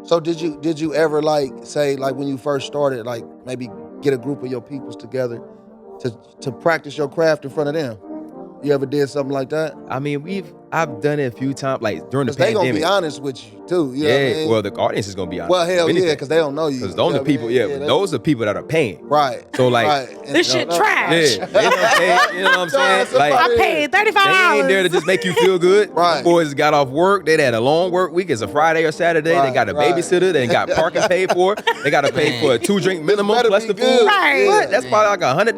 So did you ever like say like when you first started like maybe get a group of your peoples together to practice your craft in front of them? You ever did something like that? I mean, I've done it a few times, like during the Because they pandemic. gonna be honest with you too. You know what I mean? Well, the audience is gonna be honest. Well, hell yeah, because they don't know you. Because those are people, those are people that are paying. Right. So like, right. This shit trash. Yeah, they don't pay, you know what I'm saying? Like, I paid $35. they ain't there to just make you feel good. Right. Boys got off work. They had a long work week. It's a Friday or Saturday. Right, they got a right. babysitter. They got parking paid for. They got to pay for a 2-drink minimum better plus be the good. food. Right. What? That's probably like $100,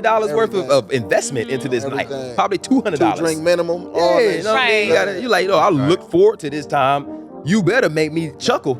$150 worth Everything. of investment into this Everything. night. Probably $200. 2-drink minimum. Yeah, All you that know what I mean? Right. You like, I look forward to this time. You better make me chuckle.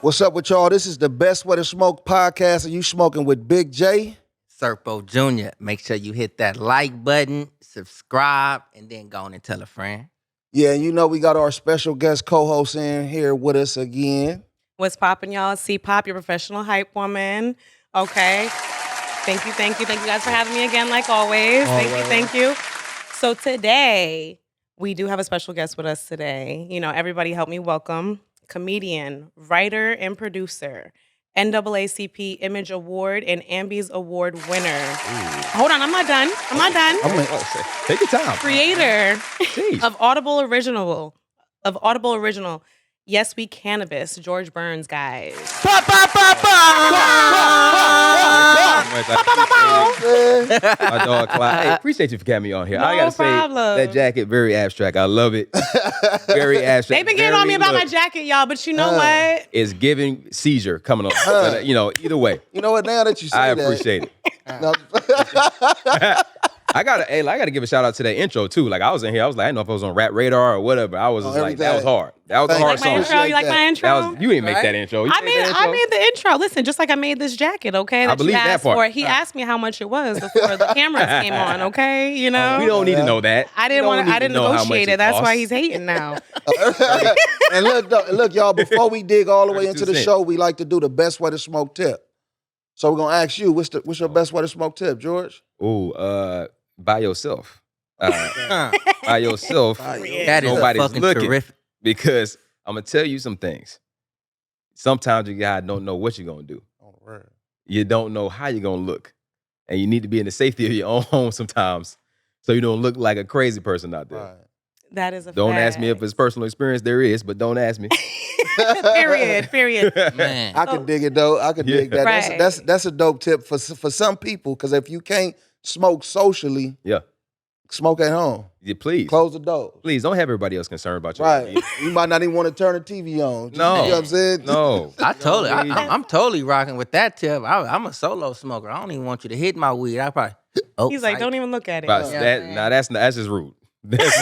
What's up with y'all? This is the Best Way to Smoke podcast, and you smoking with Big J. Serpo Jr. Make sure you hit that like button, subscribe, and then go on and tell a friend. Yeah, and you know we got our special guest co-host in here with us again. What's poppin', y'all? C-Pop, your professional hype woman. Okay. Thank you guys for having me again, like always. Thank you. So today, we do have a special guest with us today. You know, everybody help me welcome comedian, writer, and producer, NAACP Image Award and Ambie's Award winner. Ooh. Hold on, I'm not done. Take your time. Creator Jeez. of Audible Original. Yes, We Cannabis. George Burns, guys. My dog Clyde. Hey, appreciate you for having me on here. I gotta problem. say that jacket very abstract. I love it. Very abstract. They've been getting on me about my jacket, y'all, but you know what? It's giving seizure coming on. But, you know, either way, You know what? Now that you say I that, appreciate it. No. I gotta give a shout out to that intro too. Like I was in here, I was like, I didn't know if I was on Rap Radar or whatever. I was just like, that was hard. That was a hard Like my song. intro? You like my intro? You didn't make that intro. I made the intro. Listen, just like I made this jacket, okay? I believe you that asked part. For. He asked me how much it was before the cameras came on, okay? You know? We don't need to know that. I didn't negotiate it. That's why he's hating now. And look, y'all, before we dig all the way into the 32 show, we like to do the best way to smoke tip. So we're gonna ask you, what's your best way to smoke tip, George? Ooh, by yourself. By yourself. That is Nobody's fucking looking. terrific. Because I'm gonna tell you some things. Sometimes you guys don't know what you're gonna do. You don't know how you're gonna look. And you need to be in the safety of your own home sometimes so you don't look like a crazy person out there. Right. That is a Don't fact. ask me if it's personal experience. There is, but don't ask me. Period. Man. I can dig it though. I can dig that. Right. That's a dope tip for some people, because if you can't smoke socially, Yeah. smoke at home. Yeah, please. Close the door. Please don't have everybody else concerned about you. Right. You might not even want to turn the TV on. No. You know what I'm saying? No. I'm totally rocking with that tip. I'm a solo smoker. I don't even want you to hit my weed. I probably. Oh, He's like, don't even look at it. But that's just rude. That's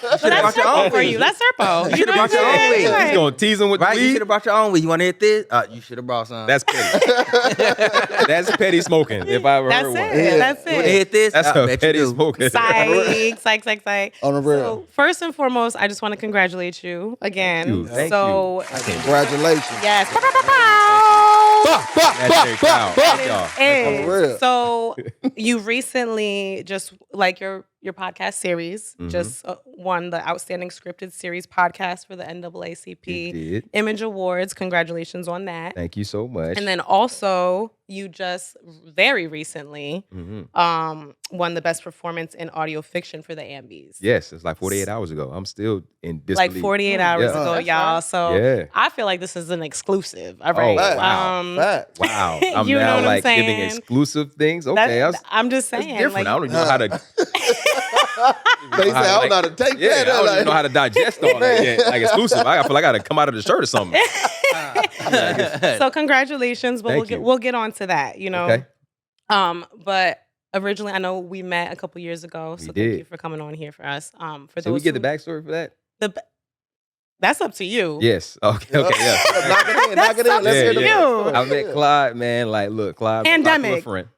But that's Serpo for you. That's Serpo. You should've brought your own weed. He's gonna tease him with Right, the you weed. should have brought your own weed. You want to hit this? You should have brought some. That's petty. That's petty smoking. If I ever That's heard it. one. Yeah. That's You want to it. hit this? That's I a bet petty you do. smoking. Psych. On the real. So first and foremost, I just want to congratulate you again. Thank so Congratulations. yes. That's very proud. Y'all. Is. On the real. So you recently just like your podcast series just won the Outstanding Scripted Series podcast for the NAACP You did. Image Awards. Congratulations on that. Thank you so much. And then also you just very recently won the best performance in audio fiction for the Ambies. Yes, it's like 48 hours ago. I'm still in disbelief. Like 48 hours Yeah. ago, That's y'all. right. So Yeah. I feel like this is an exclusive. All right. Oh, wow. Fact. Wow. I'm You know now what I'm like giving saying? exclusive things. Okay, I'm just that's saying. different. Like, I don't even know how to. They say, I don't know how to take Yeah, that. I don't Like- even know how to digest all that yet. Like exclusive. I feel like I got to come out of the shirt or something. so congratulations, but Thank you. we'll get on to that, you know. Okay. But originally I know we met a couple years ago, so We thank did. you for coming on here for us. For Did those we get who- the backstory for that? That's up to you. Yes. Okay. Okay. Yeah. Knock it in. Knock it in. Let's Yeah, hear the yeah. backstory. I met Clyde, man. Like, look, Clyde. Met Clyde through a Pandemic. friend.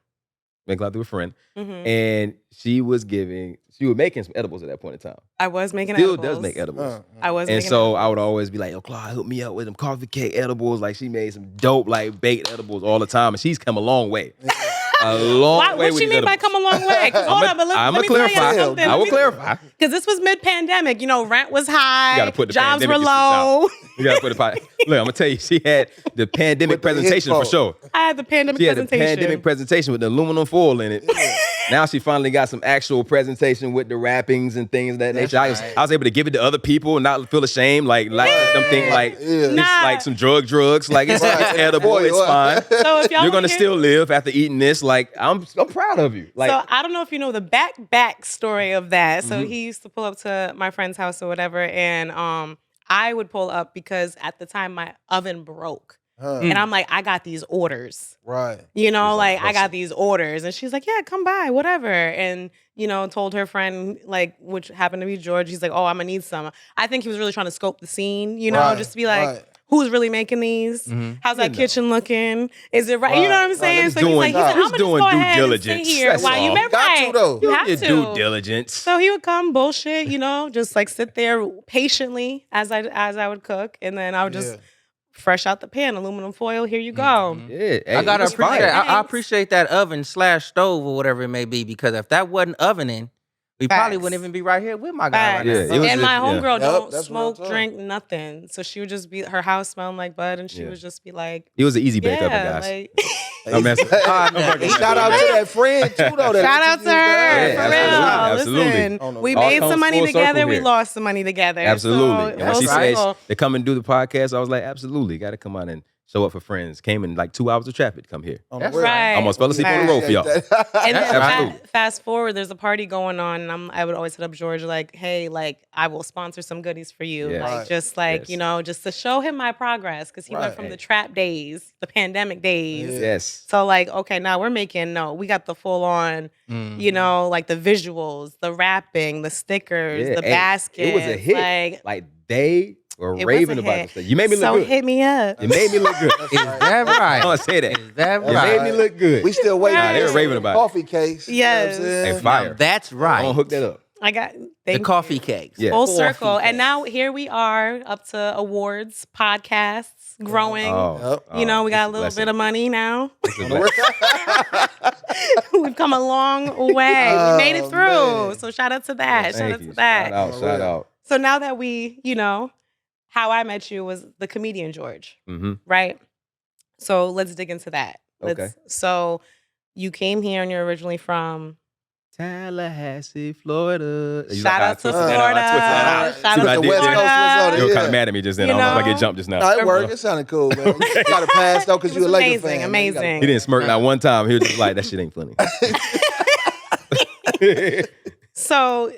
Met Clyde through a friend, Mhm. and she was giving she was making some edibles at that point in time. I was making Still edibles. does make edibles. I was And making so edibles. I would always be like, yo, Claude, hook me up with them coffee cake edibles. Like she made some dope like baked edibles all the time. And she's come a long way. A long way What with she these mean by edibles. come a long way? 'Cause hold on, but let me clarify. tell you something. I will clarify. Because this was mid-pandemic. You know, rent was high. You gotta put the jobs were pandemic low. You gotta put the Look, I'm gonna tell you, she had the pandemic With the presentation for hippo. sure. I had the pandemic She had the presentation. pandemic presentation with the aluminum foil in it. Now she finally got some actual presentation with the wrappings and things of that nature. right. I was able to give it to other people and not feel ashamed, like them think like it's Nah. like some drugs. Like it's edible, Boy, it's what? fine. So if y'all You're gonna wanna hear- still live after eating this. Like I'm proud of you. Like So I don't know if you know the back story of that. So Mm-hmm. he used to pull up to my friend's house or whatever, and I would pull up because at the time my oven broke, and I'm like, I got these orders. Right. You know, She's like, like I got these orders, and she's like, "Yeah, come by, whatever." And you know, told her friend, like, which happened to be George. He's like, "Oh, I'm gonna need some." I think he was really trying to scope the scene, you know, Right, just to be like, right. "Who's really making these? How's that kitchen looking? Is it right?" You know what I'm Right, saying? right. So he's like, He's "I'm gonna doing just go due ahead and diligence. sit here That's while you all. met Got right." to, though. You have your to. due diligence. So he would come bullshit, you know, just like sit there patiently as I would cook, and then I would just fresh out the pan, aluminum foil. Here you go. Yeah, hey, I gotta it's appreciate. fire. I Thanks. appreciate that oven / stove or whatever it may be, because if that wasn't ovening, we probably Facts. wouldn't even be right here with my guy Facts. right now. Yeah, it was And my just- yeah. homegirl Yep, don't that's smoke, real talk. drink, nothing. So she would just be, her house smelling like bud, and she Yeah. would just be like, It was an easy bake oven, yeah, guys. like, I'm messing. Shout out to that friend too, though. that shout out to her, Yeah, for absolutely, real. absolutely. Listen, Oh, we no. All made comes some money full circle together, we here. lost some money together. Absolutely. So, And when full she said circle. to come and do the podcast, I was like, absolutely. Got to come on and show up for friends. Came in like 2 hours of traffic to come here. That's right. Almost fell asleep on the road for y'all. And then Absolutely. fast forward, there's a party going on, and I would always hit up George like, "Hey, like I will sponsor some goodies for you, Yes. like Right. just like Yes. you know, just to show him my progress, because he went Right. from the trap days, the pandemic days, Yeah. Yes. so like, okay, now we got the full on, you know, like the visuals, the wrapping, the stickers, Yeah, the hey, basket. It was a hit. Like they were It was raving a about hit. this thing. You made me So look good. hit me up. It made me look good. Is that right? I'm gonna say that. Is that It right? made me look good. We still waiting. Nah, for they were this raving about it. coffee case. Yes. You know what I'm saying? Hey, fire. That's I'm right. gonna hook that up. I got The thank coffee you. cakes. Yeah. Full Coffee circle. cakes. And now here we are up to awards, podcasts, growing. Oh, You know, we got a it's little blessing. bit of money now. It's a blessing. We've come a long way. We made it Oh, through. man. So shout out to that. Shout Thank out you. to that. Shout out. Shout out. So now that we, you know, how I met you was the comedian George, Mm-hmm. right? So let's dig into that. Okay. So you came here and you're originally from Tallahassee, Florida. You Shout like, I out to twisted that out. I twisted that out. Florida. Shout See what out I to did there? Florida. You were Yeah. kind of mad at me just then. You I almost like know? it jumped just now. No, it worked. It sounded cool, man. You got to pass though, because It you're a was Laker amazing, fan. man. You gotta amazing. He didn't smirk not one time. He was just like, that shit ain't funny. So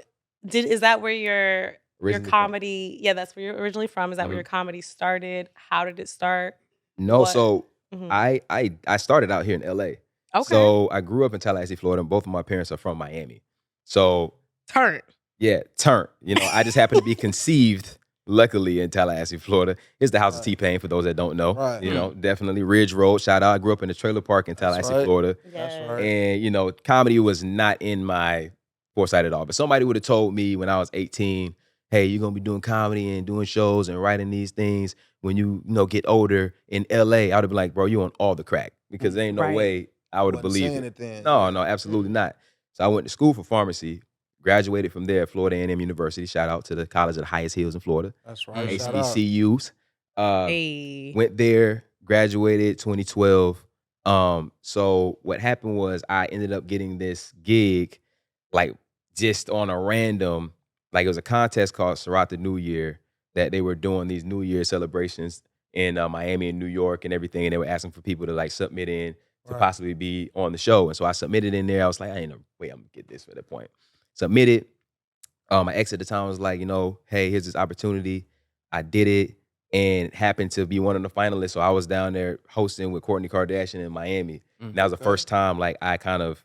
is that where your Originally from. comedy? Yeah, that's where you're originally from. Is that where your comedy started? How did it start? No, What? so Mhm. I started out here in LA. Okay. So I grew up in Tallahassee, Florida, and both of my parents are from Miami. So Turn. yeah, turn. You know, I just happened to be conceived, luckily, in Tallahassee, Florida. It's the house of T-Pain, for those that don't know. Right. You know, definitely Ridge Road. Shout out. I grew up in the trailer park in Tallahassee, right. Florida. That's Yeah. right. And, you know, comedy was not in my foresight at all. But somebody would have told me when I was 18, hey, you're going to be doing comedy and doing shows and writing these things when you know, get older in LA. I would have been like, bro, you on all the crack. Because there ain't no Right. way I would have Wasn't believed saying it. it then. No, absolutely not. So I went to school for pharmacy, graduated from there at Florida A&M University. Shout out to the college of the highest hills in Florida, That's right. Shout out. HBCUs. Hey. Went there, graduated 2012. So what happened was I ended up getting this gig, like just on a random, like it was a contest called Surratt the New Year that they were doing these New Year celebrations in Miami and New York and everything. And they were asking for people to like submit in to Right. possibly be on the show. And so I submitted in there. I was like, I ain't no way I'm gonna get this at that point. Submitted. My ex at the time was like, you know, hey, here's this opportunity. I did it and happened to be one of the finalists. So I was down there hosting with Kourtney Kardashian in Miami. And that was the first time like I kind of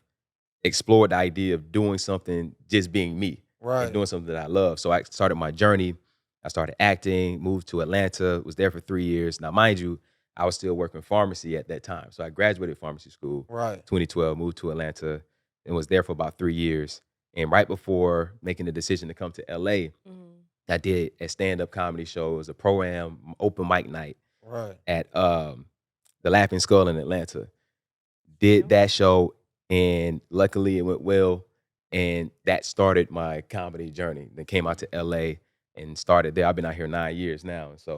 explored the idea of doing something, just being me. Right. And doing something that I love. So I started my journey. I started acting, moved to Atlanta, was there for 3 years. Now, mind you, I was still working pharmacy at that time. So I graduated pharmacy school Right. 2012, moved to Atlanta, and was there for about 3 years. And right before making the decision to come to LA, I did a stand-up comedy show. It was a pro-am open mic night at the Laughing Skull in Atlanta. Did that show, and luckily it went well. And that started my comedy journey. Then came out to LA and started there. I've been out here 9 years now. And so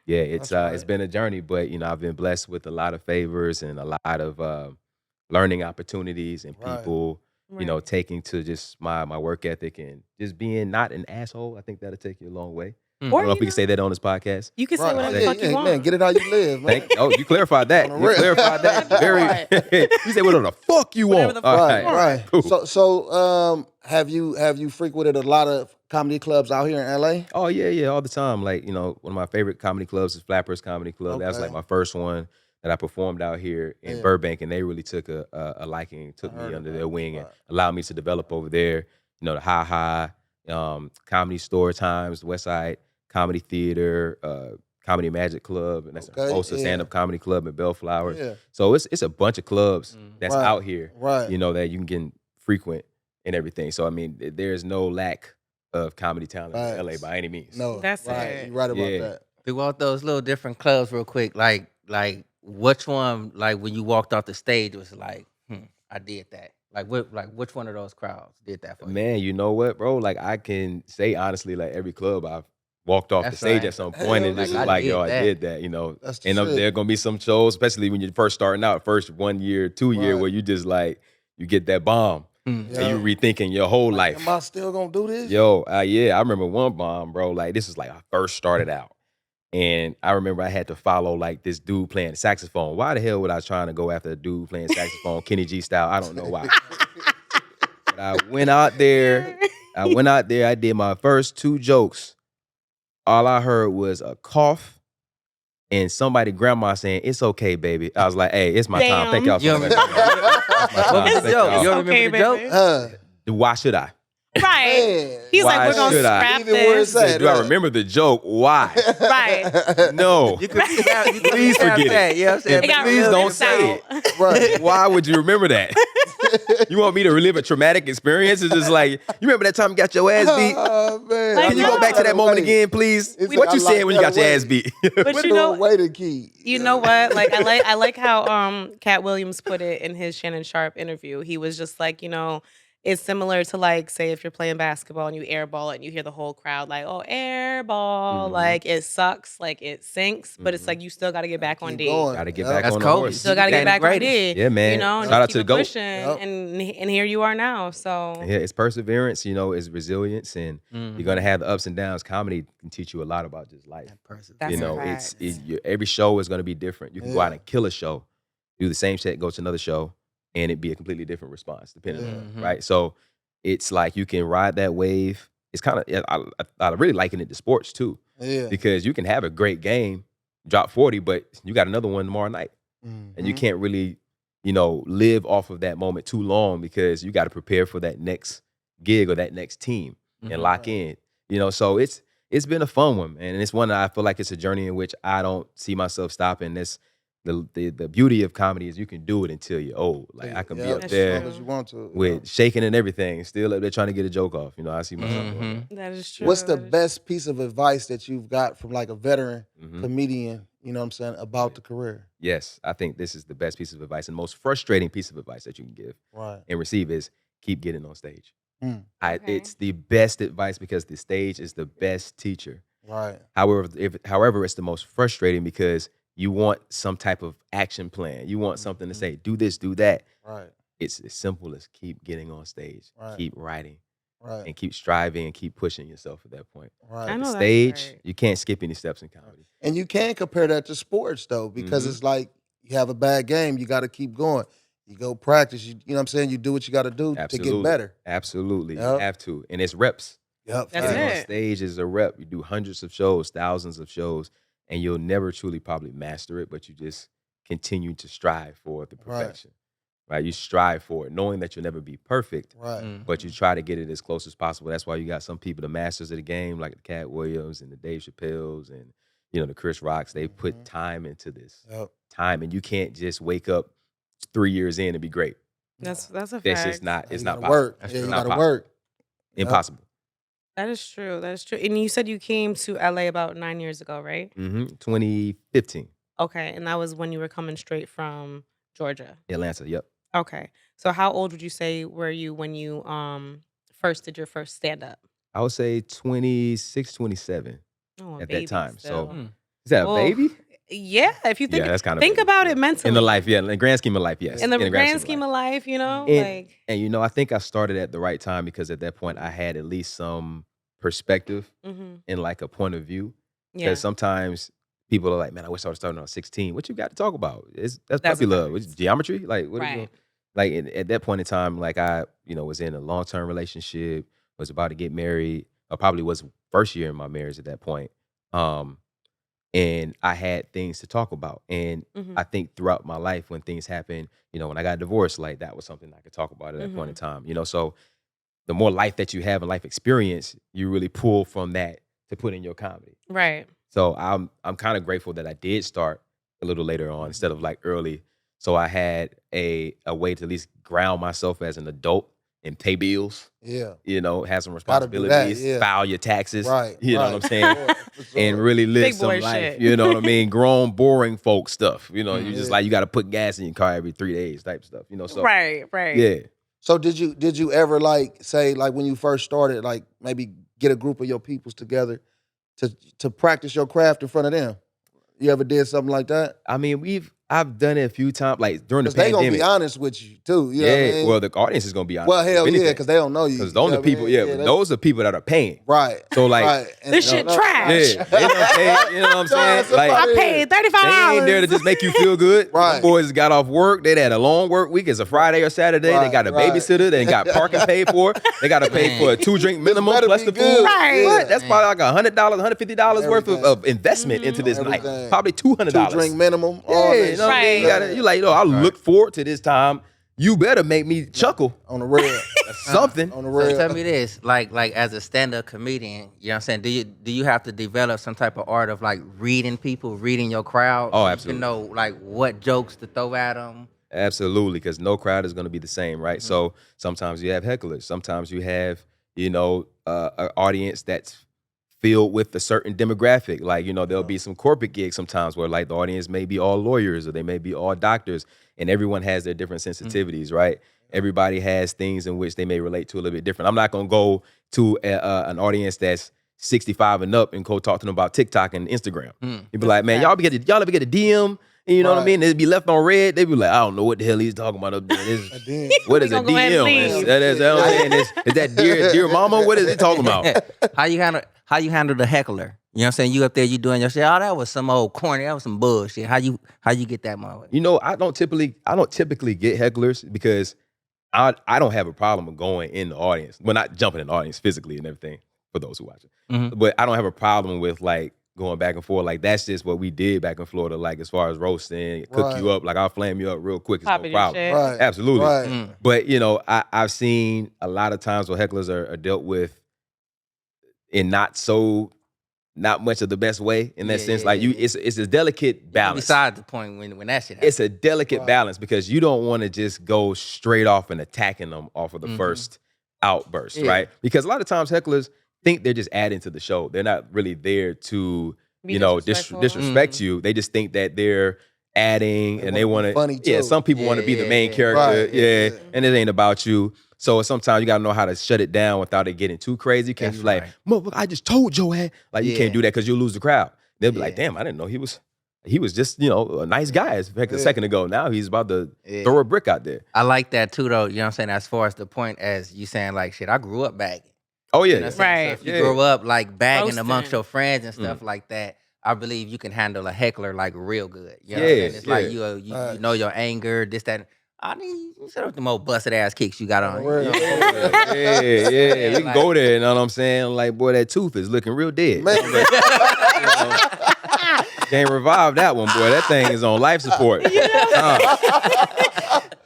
yeah, it's been a journey, but I've been blessed with a lot of favors and a lot of learning opportunities and people, taking to just my work ethic and just being not an asshole. I think that'll take you a long way. I don't know if we can say that on this podcast. You can say whatever the fuck you want. Man, get it how you live, man. You clarified that. You clarified that. You say whatever the fuck you want. Right. Cool. So have you frequented a lot of comedy clubs out here in LA? Oh yeah, all the time. Like, one of my favorite comedy clubs is Flappers Comedy Club. That was like my first one that I performed out here in Burbank, and they really took a liking, took me under their wing and allowed me to develop over there. The Ha Comedy Store Times, Westside Comedy Theater, Comedy Magic Club, and that's also a stand-up comedy club in Bellflower. Yeah. So it's a bunch of clubs that's out here, that you can get frequent and everything. So I mean, there's no lack of comedy talent in LA by any means. No, that's right. You're right about that. Throughout those little different clubs, real quick, like which one, like when you walked off the stage, was like, I did that. Like which one of those crowds did that for you? Man, you know what, bro? Like I can say honestly, like every club I've walked off the stage at some point and just like, yo, I did that, And there are gonna be some shows, especially when you're first starting out, first 1 year, 2 year, where you just like, you get that bomb and you rethinking your whole life. Am I still gonna do this? Yo, I remember one bomb, bro. Like this is like I first started out. And I remember I had to follow like this dude playing saxophone. Why the hell would I trying to go after a dude playing saxophone, Kenny G style? I don't know why. But I went out there, I did my first 2 jokes. All I heard was a cough and somebody grandma saying, "It's okay, baby." I was like, "Hey, it's my time. Thank y'all so much." You remember the joke? Why should I? Right. He's like, we're going to scrap this. Do I remember the joke? Why? Right. No. Please forget it. You know what I'm saying? Please don't say it. Right. Why would you remember that? You want me to relive a traumatic experience? It's just like, you remember that time you got your ass beat? Oh, man. Like, Can you go back to that moment again, please? What you said when you got your ass beat? But you know, key. You know what? Like I like how Cat Williams put it in his Shannon Sharp interview. He was just like, it's similar to like, say if you're playing basketball and you airball it and you hear the whole crowd like, oh, airball, like it sucks, like it sinks, but it's like you still got to get back on D. Got to get back on the horse. You still got to get back on D. Yeah, man. Shout out to the GOAT. And here you are now. So yeah, it's perseverance. It's resilience, and you're gonna have the ups and downs. Comedy can teach you a lot about just life. That's Every show is gonna be different. You can go out and kill a show, do the same set, go to another show, and it'd be a completely different response, depending on right. So it's like you can ride that wave. It's kind of I really liken it to sports too, because you can have a great game, drop 40, but you got another one tomorrow night, and you can't really live off of that moment too long because you got to prepare for that next gig or that next team and lock in. So it's been a fun one, and it's one that I feel like it's a journey in which I don't see myself stopping. This. The beauty of comedy is you can do it until you're old. Like I can be up there as you want to, with shaking and everything, still up there trying to get a joke off. I see myself doing that. That is true. What's the best piece of advice that you've got from like a veteran comedian, about the career? Yes, I think this is the best piece of advice and most frustrating piece of advice that you can give and receive is keep getting on stage. It's the best advice because the stage is the best teacher. Right. However, it's the most frustrating because you want some type of action plan. You want something to say, do this, do that. Right. It's as simple as keep getting on stage, keep writing, and keep striving and keep pushing yourself at that point. Right. I know stage, you can't skip any steps in comedy. And you can compare that to sports though, because it's like you have a bad game, you got to keep going. You go practice, you know what I'm saying? You do what you got to do to get better. Absolutely. You have to. And it's reps. Yep. That's Getting it. on stage is a rep. You do hundreds of shows, thousands of shows, and you'll never truly probably master it, but you just continue to strive for the perfection. Right? You strive for it, knowing that you'll never be perfect, but you try to get it as close as possible. That's why you got some people, the masters of the game, like the Cat Williams and the Dave Chappelles and the Chris Rocks. They put time into this. Time, and you can't just wake up 3 years in and be great. That's a fact. That's just not. It's not possible. Work. That's Yeah, true. you Not gotta possible. work. Impossible. That is true. That is true. And you said you came to LA about 9 years ago, right? 2015, Okay, and that was when you were coming straight from Georgia. Atlanta. Yep. Okay, so how old would you say were you when you first did your first stand up? I would say 26, 27 Oh, a at baby that time. still. So is that a Well, baby? Yeah, if you think Yeah, that's kind of think about it mentally. in the life. Yeah, in the grand scheme of life. Yes. In the grand scheme of life, you know, And I think I started at the right time because at that point I had at least some perspective and like a point of view. yeah, Because sometimes people are like, man, I wish I was starting on 16. What you got to talk about? That's That's puppy a love. fact. What's geometry? Like, what are you right. like at that point in time, like I, was in a long-term relationship, was about to get married, or probably was first year in my marriage at that point. And I had things to talk about. And I think throughout my life when things happen, when I got divorced, like that was something I could talk about at that point in time. So the more life that you have and life experience, you really pull from that to put in your comedy. Right. So I'm kind of grateful that I did start a little later on instead of like early. So I had a way to at least ground myself as an adult and pay bills. Yeah. Have some Gotta do that, responsibilities, yeah. file your taxes. Right. You know what I'm saying? For sure. And really live Big some boy life. shit. You know what I mean? Grown, boring folk stuff. You just Yeah. like you got to put gas in your car every 3 days type stuff. So Right. yeah. So did you ever say when you first started, maybe get a group of your peoples together to practice your craft in front of them? You ever did something like that? I mean, I've done it a few times, like during the Because they gonna pandemic. be honest with you too. You know what I mean? Well, the audience is gonna be honest. Well, hell if yeah, anything. because they don't know you. Because you know those are what I people, mean? but those are people that are paying. Right. So like, right. And This shit trash. yeah, they don't pay, you know what I'm saying? Somebody- Like, I paid $35. they ain't there to just make you feel good. Right. Them boys got off work. They had a long work week. It's a Friday or Saturday. They Right, got a right. babysitter. They ain't got parking paid for. They got to pay for a 2-drink minimum better plus be the good. food. Right. What? That's probably like $100, $150 worth Everything. of investment into this night. Everything. Probably $200. 2-drink minimum. all Yeah, that you know what I mean? Right. You gotta, you like, I look forward to this time. You better make me chuckle. On the real. Something. On the So real. tell me this, like as a stand-up comedian, you know what I'm saying? Do you have to develop some type of art of like reading people, reading your crowd? Oh, so absolutely. You can know like what jokes to throw at them. Absolutely, because no crowd is going to be the same, right? So sometimes you have hecklers. Sometimes you have, an audience that's filled with a certain demographic. Like, there'll be some corporate gigs sometimes where like the audience may be all lawyers or they may be all doctors, and everyone has their different sensitivities, right? Everybody has things in which they may relate to a little bit different. I'm not going to go to an audience that's 65 and up and go talk to them about TikTok and Instagram. You'd be like, man, y'all ever get a DM? And you know what I Right. mean? It'd be left on red. They'd be like, I don't know what the hell he's talking about up there. What is a gonna go ahead and DM? leave. Is that dear mama? What is he talking about? How you handle the heckler? You know what I'm saying? You up there, you doing your shit. Oh, that was some old corny. That was some bullshit. How you get that motherfucker? I don't typically get hecklers because I don't have a problem with going in the audience. Well, not jumping in the audience physically and everything for those who watch it. But I don't have a problem with like going back and forth. Like that's just what we did back in Florida. Like as far as roasting, cook you up. Like I'll flame you up real quick. It's Pop no it and problem. shit. Right. Absolutely. Right. But I've seen a lot of times where hecklers are dealt with in not much of the best way in that Yeah, sense. yeah, Like yeah. it's a delicate balance. Besides the point when that shit happens. It's a delicate balance because you don't want to just go straight off and attacking them off of the first outburst, Yeah. right? Because a lot of times hecklers think they're just adding to the show. They're not really there to, Be disrespectful. disrespect you. They just think that they're adding and they want wanna to be funny, Yeah, too. some people want to be the main Yeah. character. Right. Yeah. Yeah. And it ain't about you. So sometimes you gotta know how to shut it down without it getting too crazy. You can't That's be like, right. motherfucker, I just told your ass. Like you Yeah. can't do that because you'll lose the crowd. They'll be like, Yeah. damn, I didn't know he was just, a nice guy a second ago. Now he's about to Yeah. throw a brick out there. I like that too, though. You know what I'm saying? As far as the point as you saying, like, shit, I grew up bagging. Oh yeah. You know what I'm saying? Right. So if you Yeah. grow up like bagging Roasting. amongst your friends and stuff like that, I believe you can handle a heckler like real good. You know what I'm Yeah, saying? It's like yeah. you know your anger, this, that. I mean, you set up the most busted ass kicks you got on. Word. You know? Yeah. We can like- go there, you know what I'm saying? Like, boy, that tooth is looking real dead. Man. Can't revive that one, boy. That thing is on life support.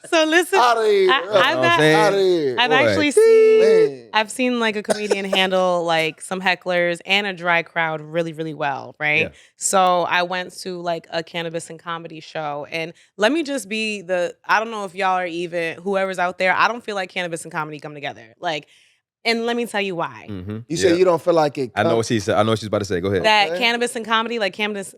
So So listen, Out of here. Out of here. I've Boy. actually seen Man. I've seen like a comedian handle like some hecklers and a dry crowd really, really well, right? Yeah. So I went to like a cannabis and comedy show, and let me just be I don't know if y'all are even whoever's out there. I don't feel like cannabis and comedy come together, like, and let me tell you why. Mm-hmm. You say you don't feel like it. I know what she said. I know what she's about to say. Go ahead. That Okay. cannabis and comedy, like cannabis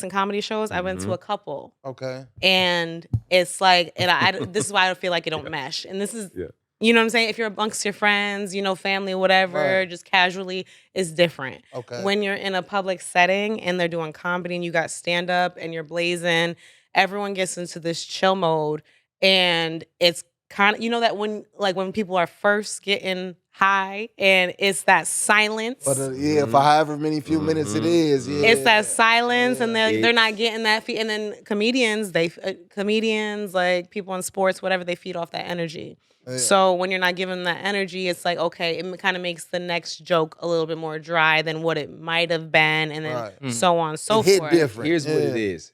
and comedy shows, I went to a couple. Okay. And it's like, and I this is why I feel like it don't mesh. And this is, Yeah. you know what I'm saying? If you're amongst your friends, you know, family, whatever, Right. just casually, it's different. Okay. When you're in a public setting and they're doing comedy and you got stand up and you're blazing, everyone gets into this chill mode, and it's kind of, you know, that when people are first getting high and it's that silence. But yeah, for however many few minutes it is, yeah. It's that silence, and they're It's- not getting that feed. And then comedians, like people in sports, whatever, they feed off that energy. Yeah. So when you're not giving that energy, it's like, okay, it kind of makes the next joke a little bit more dry than what it might have been, and then Right. so on and so It hit forth. different. Here's what it Yeah. is.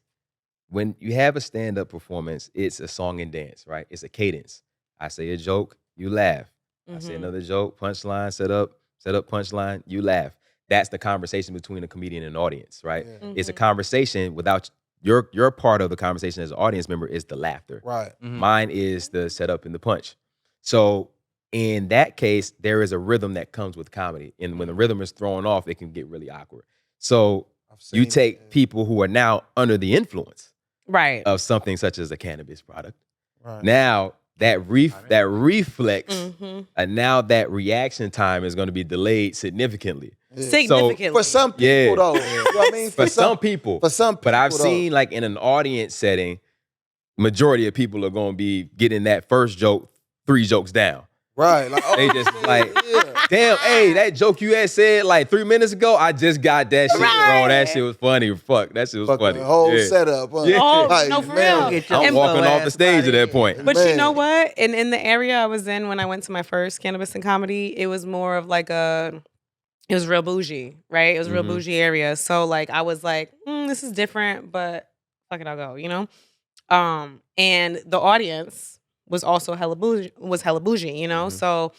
When you have a stand-up performance, it's a song and dance, right? It's a cadence. I say a joke, you laugh. I say Mhm. another joke, punchline, set up, punchline, you laugh. That's the conversation between a comedian and an audience, right? Yeah. It's a Mhm. conversation without your part of the conversation as an audience member is the laughter. Right. Mine is the setup and the punch. So in that case, there is a rhythm that comes with comedy. And when the rhythm is thrown off, it can get really awkward. So I've seen you it, take yeah. people who are now under the influence Right. of something such as a cannabis product. Right. Now that reflex, Mhm. and now that reaction time is going to be delayed significantly. Yeah. Significantly. For some people, Yeah. though. You know what I mean? For some people. For some people, But I've though. seen like in an audience setting, majority of people are going to be getting that first joke 3 jokes down. Right. Like, oh, They just like, yeah. damn, hey, that joke you had said like 3 minutes ago, I just got that shit, bro. Right. That shit was funny. Fuck, that shit was Fucking funny. whole Yeah. setup. Huh? Yeah. Oh, Like, no, for man, real. Get your I'm And- walking info off the ass stage outta at that here. point. But you Man. know what? In the area I was in when I went to my first cannabis and comedy, it was more of like it was real bougie, right? It was a real Mhm. bougie area. So like I was like, this is different, but fuck it, I'll go, you know? And the audience was also hella bougie, you know? Mhm. So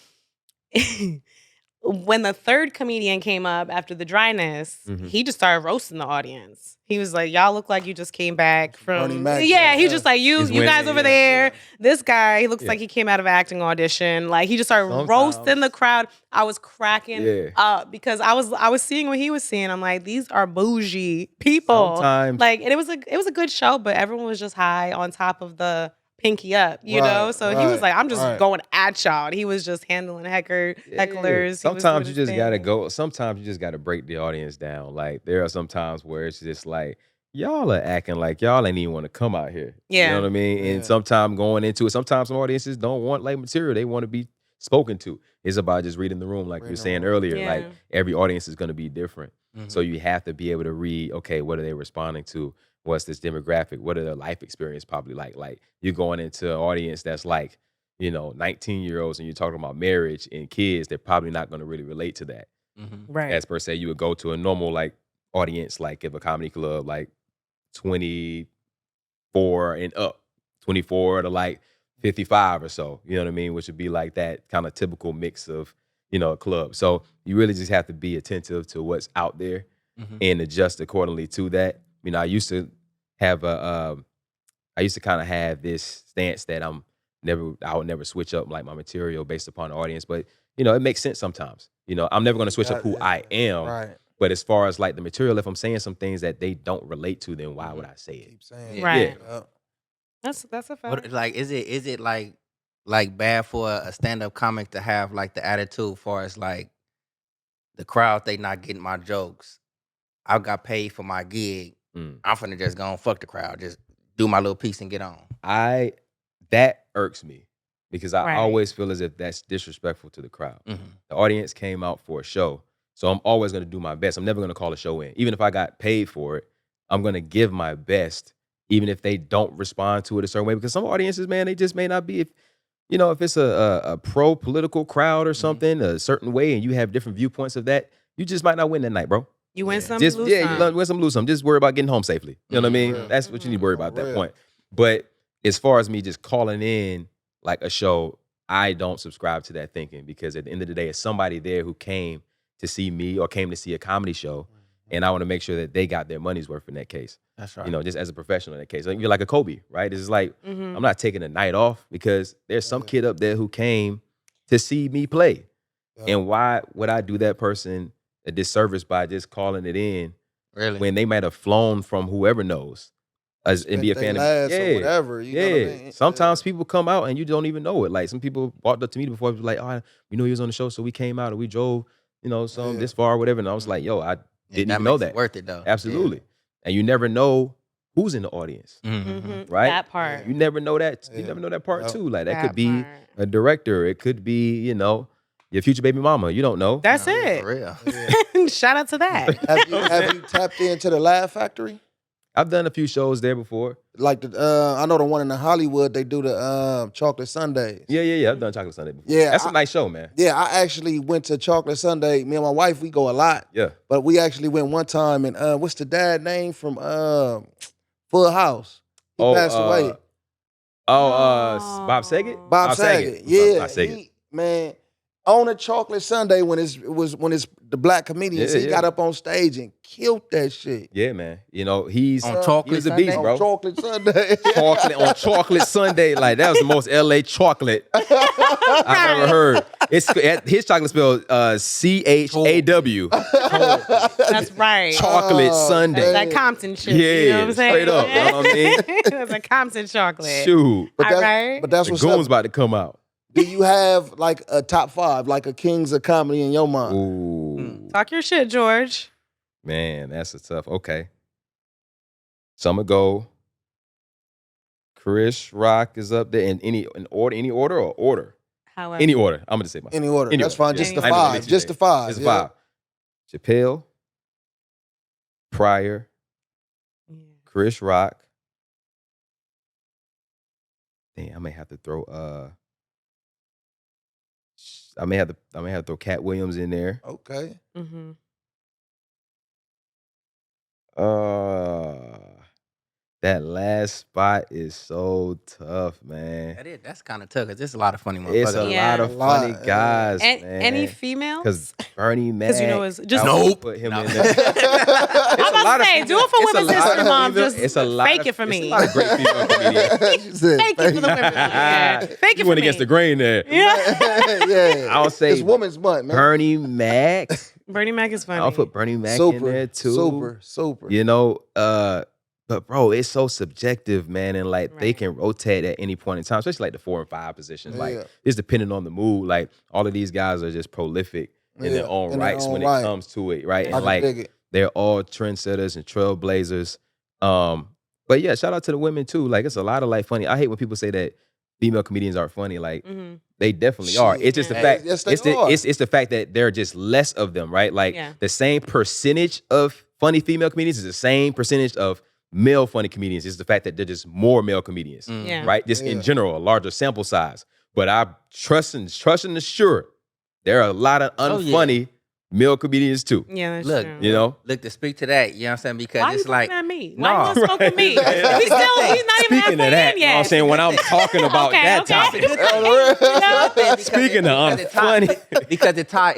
when the third comedian came up after the dryness, Mhm. he just started roasting the audience. He was like, "Y'all look like you just came back Bernie from." Mac, Yeah, yeah. he's just like, "You He's guys winning, over yeah. there." This guy, he looks Yeah. like he came out of an acting audition. Like he just started roasting Sometimes. the crowd. I was cracking Yeah. up because I was seeing what he was seeing. I'm like, these are bougie people. Sometimes, Like, and it was a good show, but everyone was just high on top of the pinky up, you know? Right, So he was right, like, I'm just right. going at y'all. And he was just handling hecklers. Yeah. He was Sometimes doing you his just gotta thing. go. Sometimes you just gotta break the audience down. Like there are some times where it's just like y'all are acting like y'all ain't even want to come out here. You Yeah. know what I mean? Yeah. And sometimes going into it, sometimes some audiences don't want like material. They want to be spoken to. It's about just reading the room, like we were Reading the saying room. earlier. Yeah. Like every audience is gonna be different. So you have to be able to read, okay, what are they responding to? What's this demographic? What are their life experience probably like? Like you're going into an audience that's like, 19-year-olds and you're talking about marriage and kids, they're probably not going to really relate to that. Right. As per se, you would go to a normal like audience, like if a comedy club, like 24 and up, 24 to like 55 or so, you know what I mean? Which would be like that kind of typical mix of, a club. So you really just have to be attentive to what's out there and adjust accordingly to that. I used to have I used to kind of have this stance that I would never switch up like my material based upon the audience, but it makes sense sometimes. I'm never going to switch up who I am. Right. But as far as like the material, if I'm saying some things that they don't relate to, then why would I say it? Keep saying Right. Yeah. That's a fact. What, like, is it like bad for a stand-up comic to have like the attitude far as like the crowd, they not getting my jokes. I got paid for my gig. Mm. I'm finna just go and fuck the crowd. Just do my little piece and get on. That irks me because I Right. always feel as if that's disrespectful to the crowd. Mhm. The audience came out for a show, so I'm always going to do my best. I'm never going to call a show in. Even if I got paid for it, I'm going to give my best, even if they don't respond to it a certain way. Because some audiences, man, they just may not be. If it's a pro-political crowd or something, a certain way, and you have different viewpoints of that, you just might not win that night, bro. You win some, Just you lose some. you win some, lose some. Just worry about getting home safely. You know what I mean? Real. That's what you need to worry about at that Real. point. But as far as me just calling in like a show, I don't subscribe to that thinking, because at the end of the day, it's somebody there who came to see me or came to see a comedy show, and I want to make sure that they got their money's worth in that case. That's right. You know, just as a professional in that case. Like, you're like a Kobe, right? It's like, I'm not taking a night off because there's some kid up there who came to see me play. And why would I do that person a disservice by just calling it in when they might have flown from whoever knows and be a fan of or whatever. You know what I mean? Sometimes people come out and you don't even know it. Like, some people walked up to me before, was like, "Oh, we know he was on the show, so we came out and we drove, this far or whatever." And I was like, "Yo, I didn't even know that." Worth it though. Absolutely. And you never know who's in the audience, right? That part. You never know that. You never know that part too. Like, that could be part. a director. It could be, your future baby mama. You don't know. That's For it. real. Shout out to that. Have you tapped into the Laugh Factory? I've done a few shows there before. Like I know the one in the Hollywood. They do the chocolate sundaes. Yeah. I've done Chocolate Sunday before. Yeah, That's a nice show, man. Yeah, I actually went to Chocolate Sunday. Me and my wife, we go a lot. Yeah. But we actually went one time, and what's the dad name from Full House? He passed away. Bob Saget? Bob Saget. Yeah. Bob Saget. Man, on a Chocolate Sunday when it's the black comedians, he got up on stage and killed that shit. Yeah, man. He's On Chocolate he was a Sunday? beast, bro. On Chocolate Sunday. On Chocolate Sunday, like, that was the most LA chocolate I've ever heard. His chocolate spelled CHAW. That's right. Chocolate Sunday. That Compton shit. Yeah, You know what I'm saying? straight up. You know what I mean? That's a Compton chocolate. Shoot. But that's, Alright. but that's The what's goon's up. about to come out. Do you have like a top 5, like a Kings of Comedy in your mind? Ooh. Talk your shit, George. Man, that's a tough. Okay. So I'm gonna go. Chris Rock is up there in any order or order? However. Any order. I'm gonna just say my Any order. Any That's order, fine. Just yeah. the I know, 5. literally. Just the 5. It's yeah. 5. Chappelle, Pryor, Chris Rock. Dang, I may have to throw I may have to throw Cat Williams in there. Okay. Mm-hmm. That last spot is so tough, man. That's kind of tough because there's a lot of funny motherfuckers. It's a Yeah. lot of funny Lot, guys, And man. any females? Because Bernie Mac. Because it's just I would Nope. put him No. in there. I'm about to say, do it for It's a Women's lot History of Month. female- Just it's a lot fake of- it for me. It's a lot of great female comedians. She said, Fake it for the women. Yeah. Fake it You for went me. against the grain there. Yeah. yeah. I'll say It's Women's Month, man. Bernie Mac. Bernie Mac is funny. I'll put Bernie Mac in Super. there too. Super. But bro, it's so subjective, man, and like they Right. can rotate at any point in time, especially like the 4 and 5 positions. Yeah. Like, it's depending on the mood. Like, all of these guys are just prolific in their own in their rights own when right. it comes to it, right? I And can like, dig it. they're all trendsetters and trailblazers. But yeah, shout out to the women too. Like, it's a lot of like funny. I hate when people say that female comedians aren't funny. Like, Mm-hmm. they definitely are. It's just the fact. Yes, they are. It's the fact that there are just less of them, right? Like, Yeah. the same percentage of funny female comedians is the same percentage of male funny comedians. It's the fact that they're just more male comedians, Yeah. right? Just in general, a larger sample size. But I trust and assured there are a lot of unfunny male comedians too. Yeah, that's Look, true. You know, Look, to speak to that, you know what I'm saying? Because Why you it's like, looking at me? No. Why you want to smoke with me? He's not even speaking halfway of that, in you know what I'm yet. saying? When I'm talking about Okay, that okay. topic, Speaking of unfunny. because it tie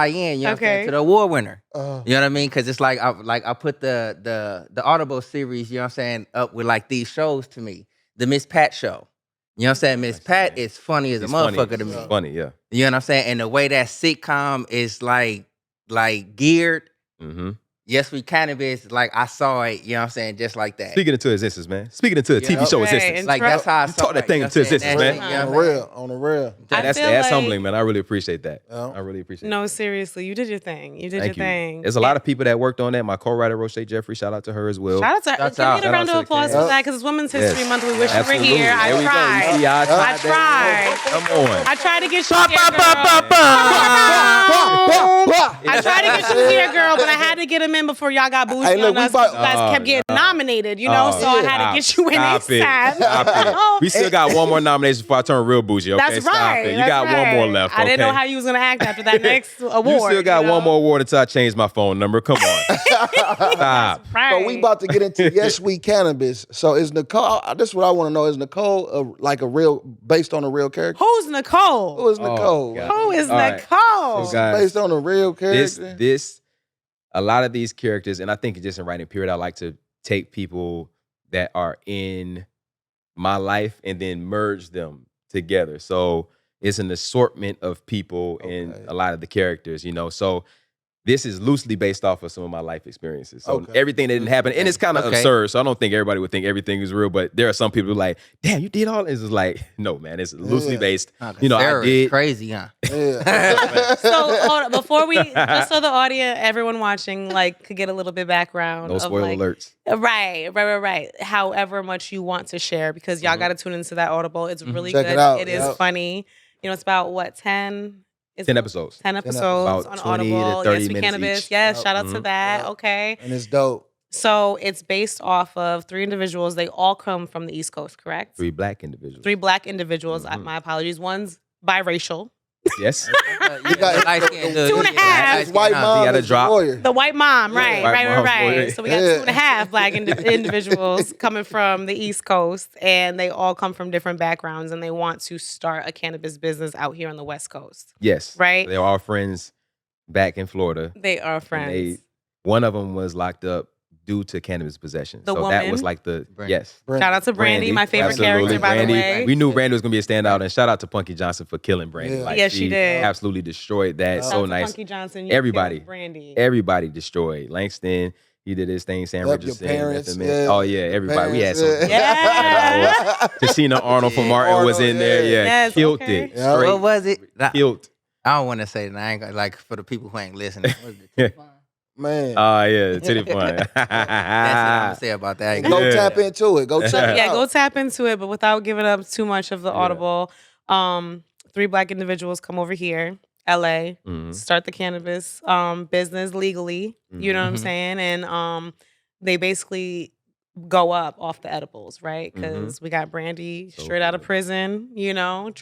in, you know what I'm saying, Okay. to the award winner. Uh, You know what I mean? Because it's like I put the Audible series, you know what I'm saying, up with like these shows to me. The Miss Pat show. You know what I'm saying? Miss Pat is funny as a It's funny. motherfucker to me. It's funny, yeah. You know what I'm saying? And the way that sitcom is like geared, Mm-hmm. Yes, We Cannabis, like I saw it, you know what I'm saying, just like that. Speaking into existence, man. Speaking into a TV Yeah. show Right, existence. and Like that's how I You saw taught that it, thing you know into what I'm saying? existence, That man. shit, you know on what the I'm saying? real. On the real. I That's feel like- humbling, man. I really appreciate that. Yeah. I really appreciate No, that. seriously, you did your thing. You did Thank your you. thing. There's a lot of people that worked on that. My co-writer, Roche Jeffrey, shout out to her as well. Shout out to her. Shouts Can we out. get a Shout round out of to the applause Kings. for that? Because it's Women's History Yes. Month. We wish Absolutely. you were here. There we go. I You see, I tried. I tried tried. Come on. I tried to get you here, girl. I tried to get you here, girl, but I had to get him in before y'all got bougie Hey, look, on we us. about- You guys kept getting nominated, you know, so I had to get you in Stop it. ASAP. Stop it. We still got one more nomination before I turn real bougie, okay? That's Stop right. it. You that's got one more right. left, I didn't know okay? how you was going to act after that next award. You still got know? one more award until I change my phone number. Come on. Stop. Right. So we about to get into Yes We Cannabis. So is Nicole? This is what I want to know. Is Nicole like a real, based on a real character? Who's Nicole? Who is Nicole? God. Who is All right. Nicole? So guys, Based on a real character. this a lot of these characters, and I think just in writing period, I like to take people that are in my life and then merge them together. So it's an assortment of people in a lot of the characters, you know. So this is loosely based off of some of my life experiences. So everything that didn't happen, and it's kind of absurd. So I don't think everybody would think everything is real, but there are some people who are like, damn, you did all this. It's like, no, man, it's loosely based. You know, Sarah I did. is crazy, huh? Yeah. So hold on, before we, just so the audience, everyone watching, like, could get a little bit background. No of, spoiler like, alerts. Right. However much you want to share, because y'all got to tune into that Audible. It's really Check good. it out, It is funny. You know, it's about what, 10? 10 episodes. 10 episodes About on 20 to Audible. 30 Yes, We minutes Cannabis. each. Yes, shout out to that. Yep. Okay. And it's dope. So it's based off of 3 individuals. They all come from the East Coast, correct? 3 black individuals. 3 black individuals. My apologies. One's biracial. Yes. You got light skin, dude. 2.5. His white He mom got a is a drop. lawyer. The white mom, right, white mom's lawyer. right. So we got 2.5 black individuals coming from the East Coast, and they all come from different backgrounds, and they want to start a cannabis business out here on the West Coast. Yes. Right? They're all friends back in Florida. They are friends. One of them was locked up due to cannabis possession. The so woman? that was like the, Brandy. yes. Shout out to Brandy, my favorite Absolutely. character, by Brandy, the way. We knew Brandy was going to be a standout, and shout out to Punkie Johnson for killing Brandy. Yeah. Yes, she did. Absolutely destroyed that. Shout So out to nice. Punkie Johnson. Everybody. Brandy. Everybody destroyed. Langston, he did his thing. Sam Yep, your Richardson. parents, Method Man. yeah. Oh, yeah. Everybody. We had some. Yeah. Christina Arnold from Martin was in there. Yeah. Yes, Killed okay. it. Yeah. Straight What was it? killed. I don't want to say it. I ain't gonna, like, for the people who ain't listening. What is it? Man. Oh, yeah. Titty fun. That's what I'm gonna say about that. Go Yeah. tap into it. Go check it Yeah, out. go tap into it, but without giving up too much of the Audible. 3 black individuals come over here, LA, start the cannabis business legally. You know what I'm saying? And they basically go up off the edibles, right? Because we got Brandy straight out of prison, you know,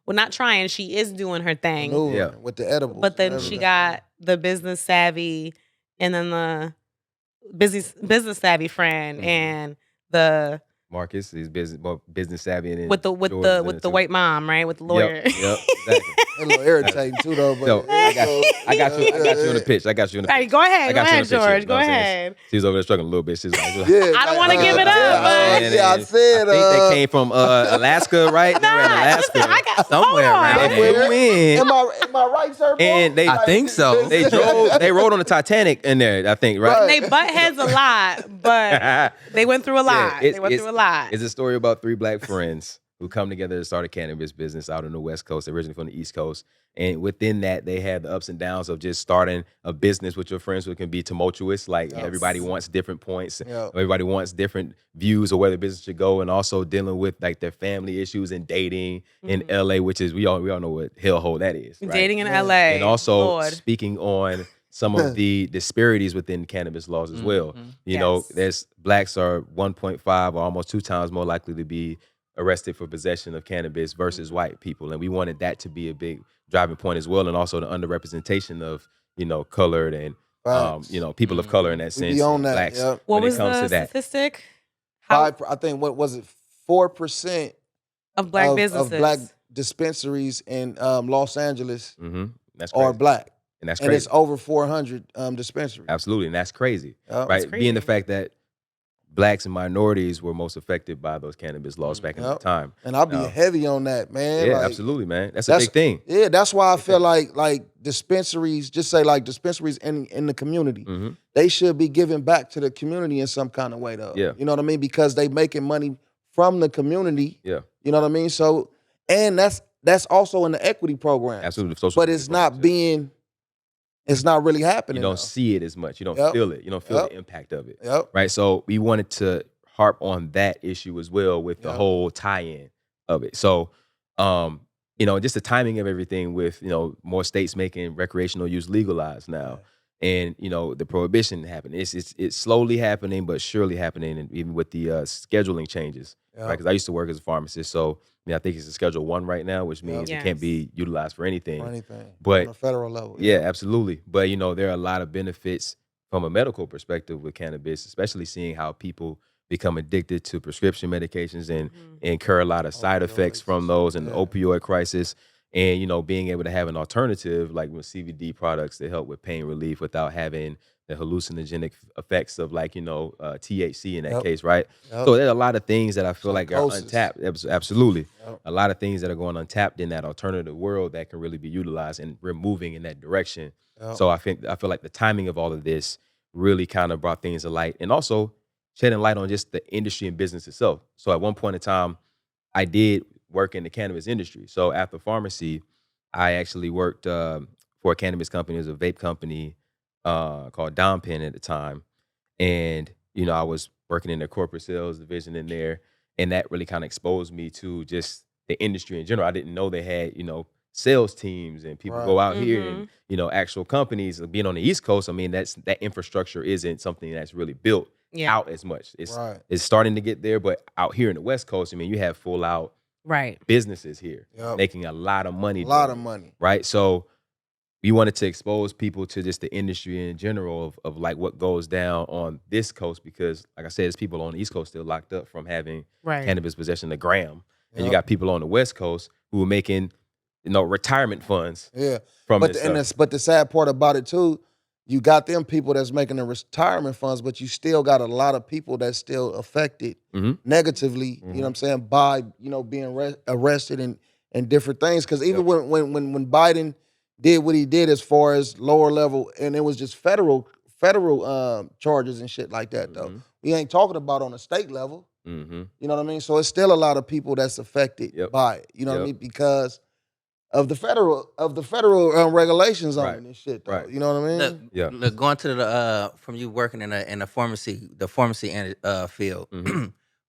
not trying, she is doing her thing. Maneuvering with the edibles. But then she got the business savvy, and then the business savvy friend, and the Marcus, he's business savvy. And with the white mom, right? With the lawyer. Yep, exactly. a little irritating too, though. But So, I got you on the pitch. Right, go ahead, George. Go ahead. She was over there struggling a little bit. She's like, yeah, I don't want to give it up, but Yeah, I said. I think they came from Alaska, right? They were in Alaska. I got somewhere hold on. around And they win. Am I right, sir? Paul? And they, I think so. they rode on the Titanic in there, I think, right? They butt heads a lot, but they went through a lot. They went through a lot. It's a story about 3 black friends who come together to start a cannabis business out on the West Coast, originally from the East Coast. And within that, they had the ups and downs of just starting a business with your friends, which can be tumultuous. Like everybody wants different points. Yep. Everybody wants different views of where the business should go, and also dealing with like their family issues and dating in LA, which is we all know what hellhole that is. Right? Dating in LA. And also Lord. speaking on some of the disparities within cannabis laws as well. You know, there's blacks are 1.5 or almost 2 times more likely to be arrested for possession of cannabis versus white people. And we wanted that to be a big driving point as well. And also the underrepresentation of, you know, colored and, you know, people of color in that sense. be on that, Blacks, yep. What when was it comes the to that. statistic? I think what was it? 4% Of black of businesses. black dispensaries in Los Angeles That's crazy. are black, And that's and crazy. it's over 400 dispensaries. Absolutely. And that's crazy. Yep. Right. crazy. Being the fact that blacks and minorities were most affected by those cannabis laws back in the time. And I'll be heavy on that, man. Yeah, Like, absolutely, man. That's a big thing. Yeah, that's why I feel like dispensaries, just say like dispensaries in the community, they should be giving back to the community in some kind of way, though. Yeah. You know what I mean? Because they making money from the community. Yeah. You know what I mean? So, and that's also in the equity program. Absolutely. Social But it's not it's not really happening. You don't though. see it as much. You don't Yep. feel it. You don't feel Yep. the impact of it. Yep. Right. So we wanted to harp on that issue as well with the whole tie-in of it. So, you know, just the timing of everything with, you know, more states making recreational use legalized now. And the prohibition happened. It's slowly happening, but surely happening, and even with the scheduling changes, right? Because I used to work as a pharmacist, so I think it's a Schedule 1 right now, which means it can't be utilized for anything. But on a federal level. Yeah, absolutely. But there are a lot of benefits from a medical perspective with cannabis, especially seeing how people become addicted to prescription medications and incur a lot of side effects from those, and the opioid crisis. And being able to have an alternative like with CBD products that help with pain relief without having the hallucinogenic effects of THC in that case, right? So there's a lot of things that I feel like are untapped. Absolutely. A lot of things that are going untapped in that alternative world that can really be utilized, and we're moving in that direction. So I feel like the timing of all of this really kind of brought things to light, and also shedding light on just the industry and business itself. So at one point in time, I did work in the cannabis industry. So after pharmacy, I actually worked for a cannabis company. It was a vape company called Dom Pen at the time. And, I was working in the corporate sales division in there. And that really kind of exposed me to just the industry in general. I didn't know they had, sales teams and people go out here and, actual companies. Being on the East Coast, I mean, that infrastructure isn't something that's really built out as much. It's starting to get there, but out here in the West Coast, I mean, you have full out businesses here making a lot of money. Right? So we wanted to expose people to just the industry in general of like what goes down on this coast, because like I said, there's people on the East Coast still locked up from having cannabis possession, a gram. And you got people on the West Coast who are making, retirement funds from this. But the sad part about it too, you got them people that's making the retirement funds, but you still got a lot of people that's still affected negatively, you know what I'm saying, by, being arrested and different things. Because even when Biden did what he did as far as lower level, and it was just federal charges and shit like that, though. We ain't talking about on a state level. You know what I mean? So it's still a lot of people that's affected by it. You know what I mean? Because of the federal regulations on it and shit, though. You know what I mean? Look, going to the from you working in the pharmacy field,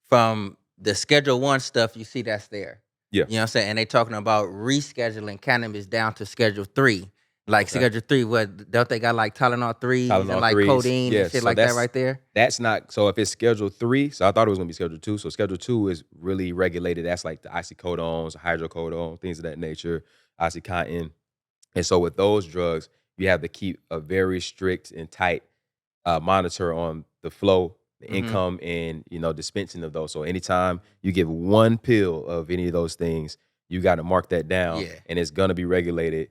from the Schedule 1 stuff, you see that's there. Yeah. You know what I'm saying? And they talking about rescheduling cannabis down to Schedule 3. Like Schedule 3, what don't they got like Tylenol 3s and like 3s. codeine and shit like that right there? That's not, so if it's Schedule 3, so I thought it was gonna be Schedule 2. So Schedule 2 is really regulated. That's like the oxycodones, hydrocodone, things of that nature, oxycontin. And so with those drugs, you have to keep a very strict and tight monitor on the flow, the income, and dispensing of those. So anytime you give one pill of any of those things, you got to mark that down, and it's gonna be regulated.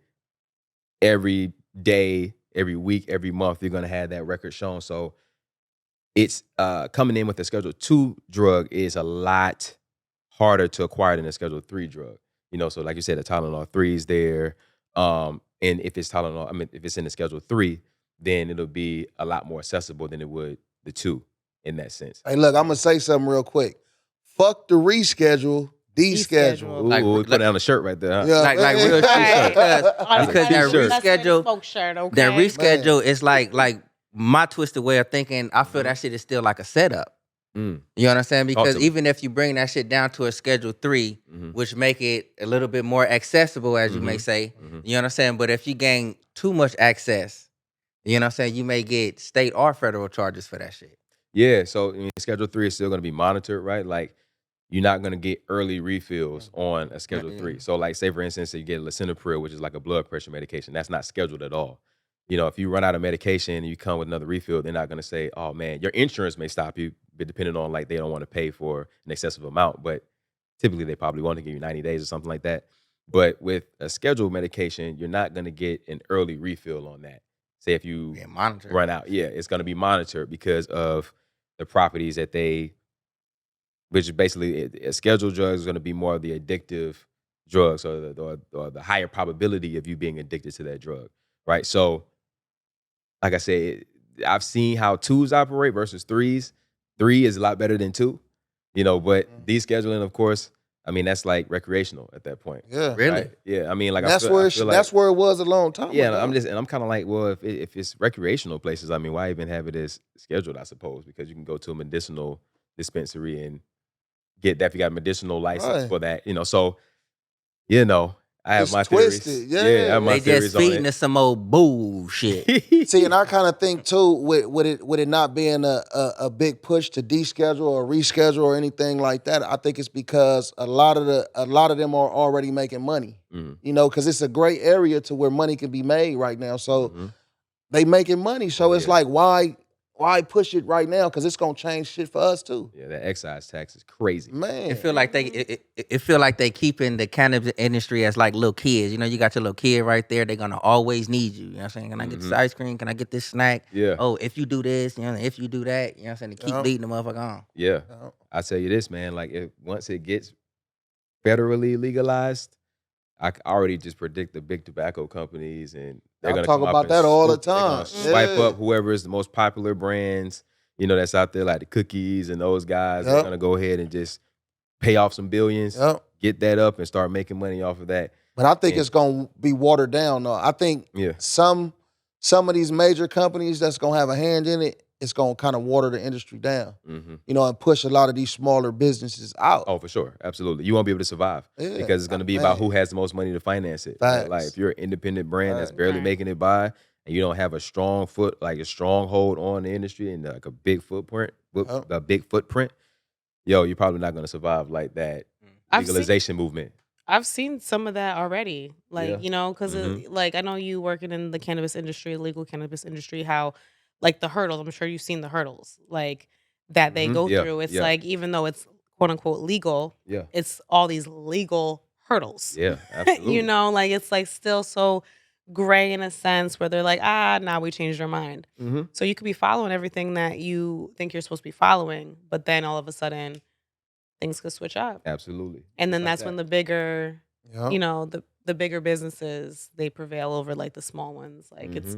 Every day, every week, every month, you're going to have that record shown. So it's coming in with a Schedule 2 drug is a lot harder to acquire than a Schedule 3 drug. So like you said, the Tylenol 3 is there. And if it's if it's in the Schedule 3, then it'll be a lot more accessible than it would the 2 in that sense. Hey, look, I'm going to say something real quick. Fuck the reschedule. Deschedule. Ooh, we put down a shirt right there. Huh? Yeah. Like real shit. Because that reschedule is like my twisted way of thinking. I feel that shit is still like a setup. You know what I'm saying? Because even if you bring that shit down to a Schedule 3, which make it a little bit more accessible, as you may say, you know what I'm saying? But if you gain too much access, you know what I'm saying, you may get state or federal charges for that shit. Yeah, so Schedule 3 is still going to be monitored, right? Like, you're not going to get early refills on a Schedule 3. So like, say for instance, you get lisinopril, which is like a blood pressure medication. That's not scheduled at all. If you run out of medication and you come with another refill, they're not going to say, oh man, your insurance may stop you, but depending on like, they don't want to pay for an excessive amount, but typically they probably want to give you 90 days or something like that. But with a scheduled medication, you're not going to get an early refill on that. Say if you run out, it's going to be monitored because of the properties that they, which is basically a scheduled drug is going to be more of the addictive drugs, or the higher probability of you being addicted to that drug, right? So, like I said, I've seen how 2s operate versus 3s. 3 is a lot better than 2, but descheduling, of course, I mean, that's like recreational at that point. Yeah, really. Right? Yeah, I mean, like that's where it was a long time ago. Yeah, I'm kind of like, well, if it's recreational places, I mean, why even have it as scheduled? I suppose because you can go to a medicinal dispensary and get that if you got a medicinal license for that, So, I have It's my twisted, theories. yeah. I have my They theories just on feeding it. us some old bullshit. See, and I kind of think too, with it not being a big push to deschedule or reschedule or anything like that, I think it's because a lot of them are already making money. You know, because it's a great area to where money can be made right now. So they making money. So it's like, why push it right now? Because it's gonna change shit for us too. Yeah, that excise tax is crazy. Man, It feel like they keeping the cannabis industry as like little kids. You know, you got your little kid right there. They're gonna always need you. You know what I'm saying? Can I get this ice cream? Can I get this snack? Yeah. Oh, if you do this, you know, if you do that, you know what I'm saying? To keep leading the motherfucker on. Yeah. I tell you this, man. Like, once it gets federally legalized, I can already just predict the big tobacco companies, and they're going to talk about that all the time. Swipe up whoever is the most popular brands, you know, that's out there, like the cookies and those guys. They're going to go ahead and just pay off some billions, get that up, and start making money off of that. But I think it's going to be watered down, though. I think some of these major companies that's going to have a hand in it, it's going to kind of water the industry down, you know, and push a lot of these smaller businesses out. Oh, for sure. Absolutely. You won't be able to survive because it's going to be about who has the most money to finance it. Right? Like, if you're an independent brand that's barely making it by, and you don't have a strong stronghold on the industry and like a big footprint, yo, you're probably not going to survive like that legalization movement. I've seen some of that already. Like, you know, because like, I know you working in the cannabis industry, legal cannabis industry, how like the hurdles, I'm sure you've seen the hurdles like that they go through. It's like, even though it's quote unquote legal, it's all these legal hurdles. Yeah, absolutely. You know, like it's like still so gray in a sense where they're like, now we changed our mind. So you could be following everything that you think you're supposed to be following, but then all of a sudden things could switch up. Absolutely. And then that's when the bigger, you know, the bigger businesses, they prevail over like the small ones. Like it's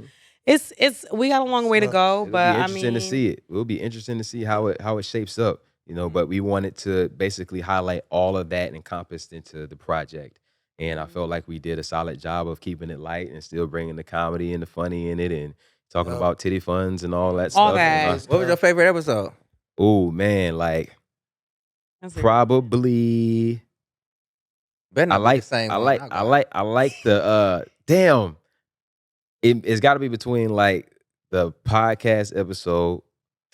we got a long way to go, but I mean, interesting to see it. It'll be interesting to see how it shapes up, you know, but we wanted to basically highlight all of that encompassed into the project. And I felt like we did a solid job of keeping it light and still bringing the comedy and the funny in it and talking about titty funds and all that stuff. What was your favorite episode? Oh man, like probably I like the damn. It's got to be between like the podcast episode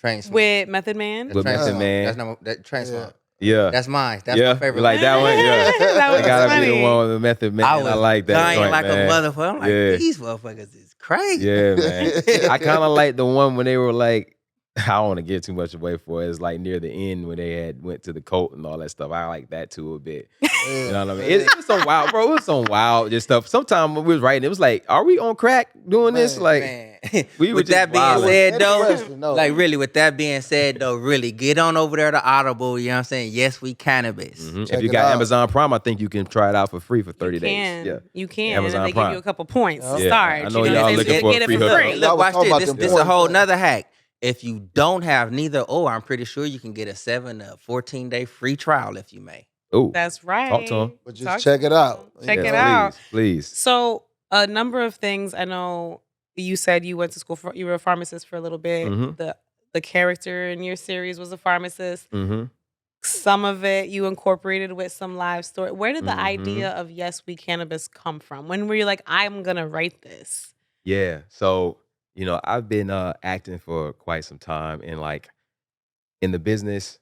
with Method Man. With Method Man. That's Train Song. Yeah, that's mine. That's my favorite. You like that one? Yeah, that gotta funny. be the one with the Method Man. I like that. Dying like man. a motherfucker. I'm like, these motherfuckers is crazy. Yeah, man. I kind of like the one when they were like, I don't want to give too much away for it. It's like near the end when they went to the cult and all that stuff. I like that too a bit. You know what I mean? It was some wild, bro. It was some wild just stuff. Sometimes when we was writing, it was like, are we on crack doing this? Like, we were with just that being wilding. said, though, like really, with that being said, though, really get on over there to Audible. You know what I'm saying? Yes, We Cannabis. If you got Amazon Prime, I think you can try it out for free for 30 days. Yeah, you can. Amazon and they Prime. give you a couple points to start. I know y'all looking for a free hookup. Look, watch this. This is a whole nother hack. If you don't have neither, I'm pretty sure you can get a 7 to 14-day free trial if you may. Oh, that's right. Talk to them. But just check it out. Check it out. Please. So a number of things. I know you said you went to school for. You were a pharmacist for a little bit. The character in your series was a pharmacist. Some of it you incorporated with some live story. Where did the idea of Yes, We Cannabis come from? When were you like, I'm gonna write this? Yeah. So, you know, I've been acting for quite some time, and like in the business,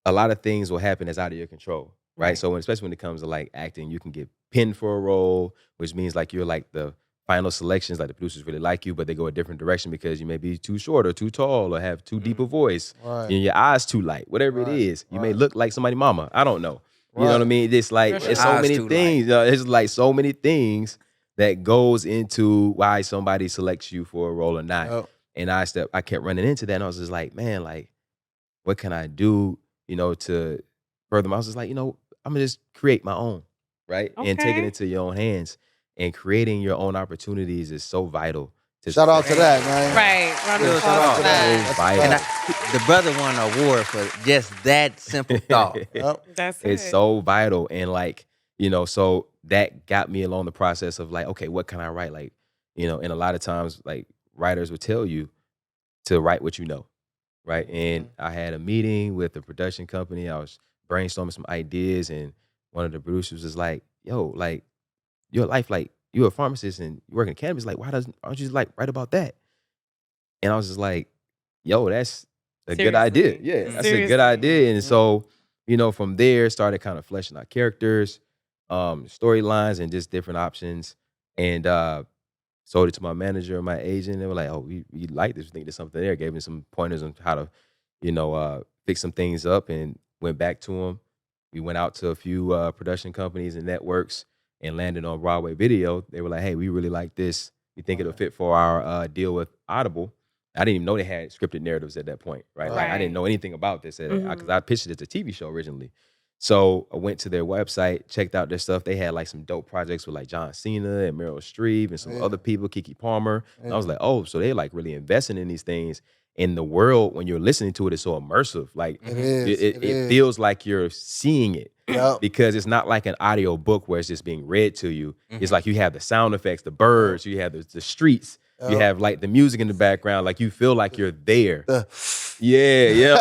a lot of things will happen that's out of your control, right? So especially when it comes to like acting, you can get pinned for a role, which means like you're like the final selections, like the producers really like you, but they go a different direction because you may be too short or too tall or have too deep a voice, and your eyes too light, whatever it is. You may look like somebody's mama. I don't know. You know what I mean? It's like it's so many things. It's like so many things that goes into why somebody selects you for a role or not. And I kept running into that, and I was just like, man, like, what can I do, you know, to further? I was just like, you know, I'm gonna just create my own, right? And take it into your own hands. And creating your own opportunities is so vital. Shout out to that, man. Right. Shout out to that. And the brother won an award for just that simple thought. That's it's so vital. And like, you know, so that got me along the process of like, okay, what can I write? Like, you know, and a lot of times like writers would tell you to write what you know, right? And I had a meeting with the production company. I was brainstorming some ideas, and one of the producers was like, yo, like your life, like you're a pharmacist and you work in cannabis. Like, aren't you just like write about that? And I was just like, yo, that's a good idea. Yeah, that's a good idea. And so, from there, started kind of fleshing out characters, storylines, and just different options. And sold it to my manager and my agent. They were like, oh, we like this. We think there's something there. Gave me some pointers on how to, fix some things up, and went back to them. We went out to a few production companies and networks and landed on Broadway Video. They were like, hey, we really like this. We think it'll fit for our deal with Audible. I didn't even know they had scripted narratives at that point, right? Like I didn't know anything about this because I pitched it as a TV show originally. So I went to their website, checked out their stuff. They had like some dope projects with like John Cena and Meryl Streep and some other people, Keke Palmer. And I was like, oh, so they like really investing in these things. In the world, when you're listening to it, it's so immersive. Like it feels like you're seeing it. Yep. Because it's not like an audio book where it's just being read to you. It's like you have the sound effects, the birds, you have the streets, you have like the music in the background. Like you feel like you're there. Yeah. You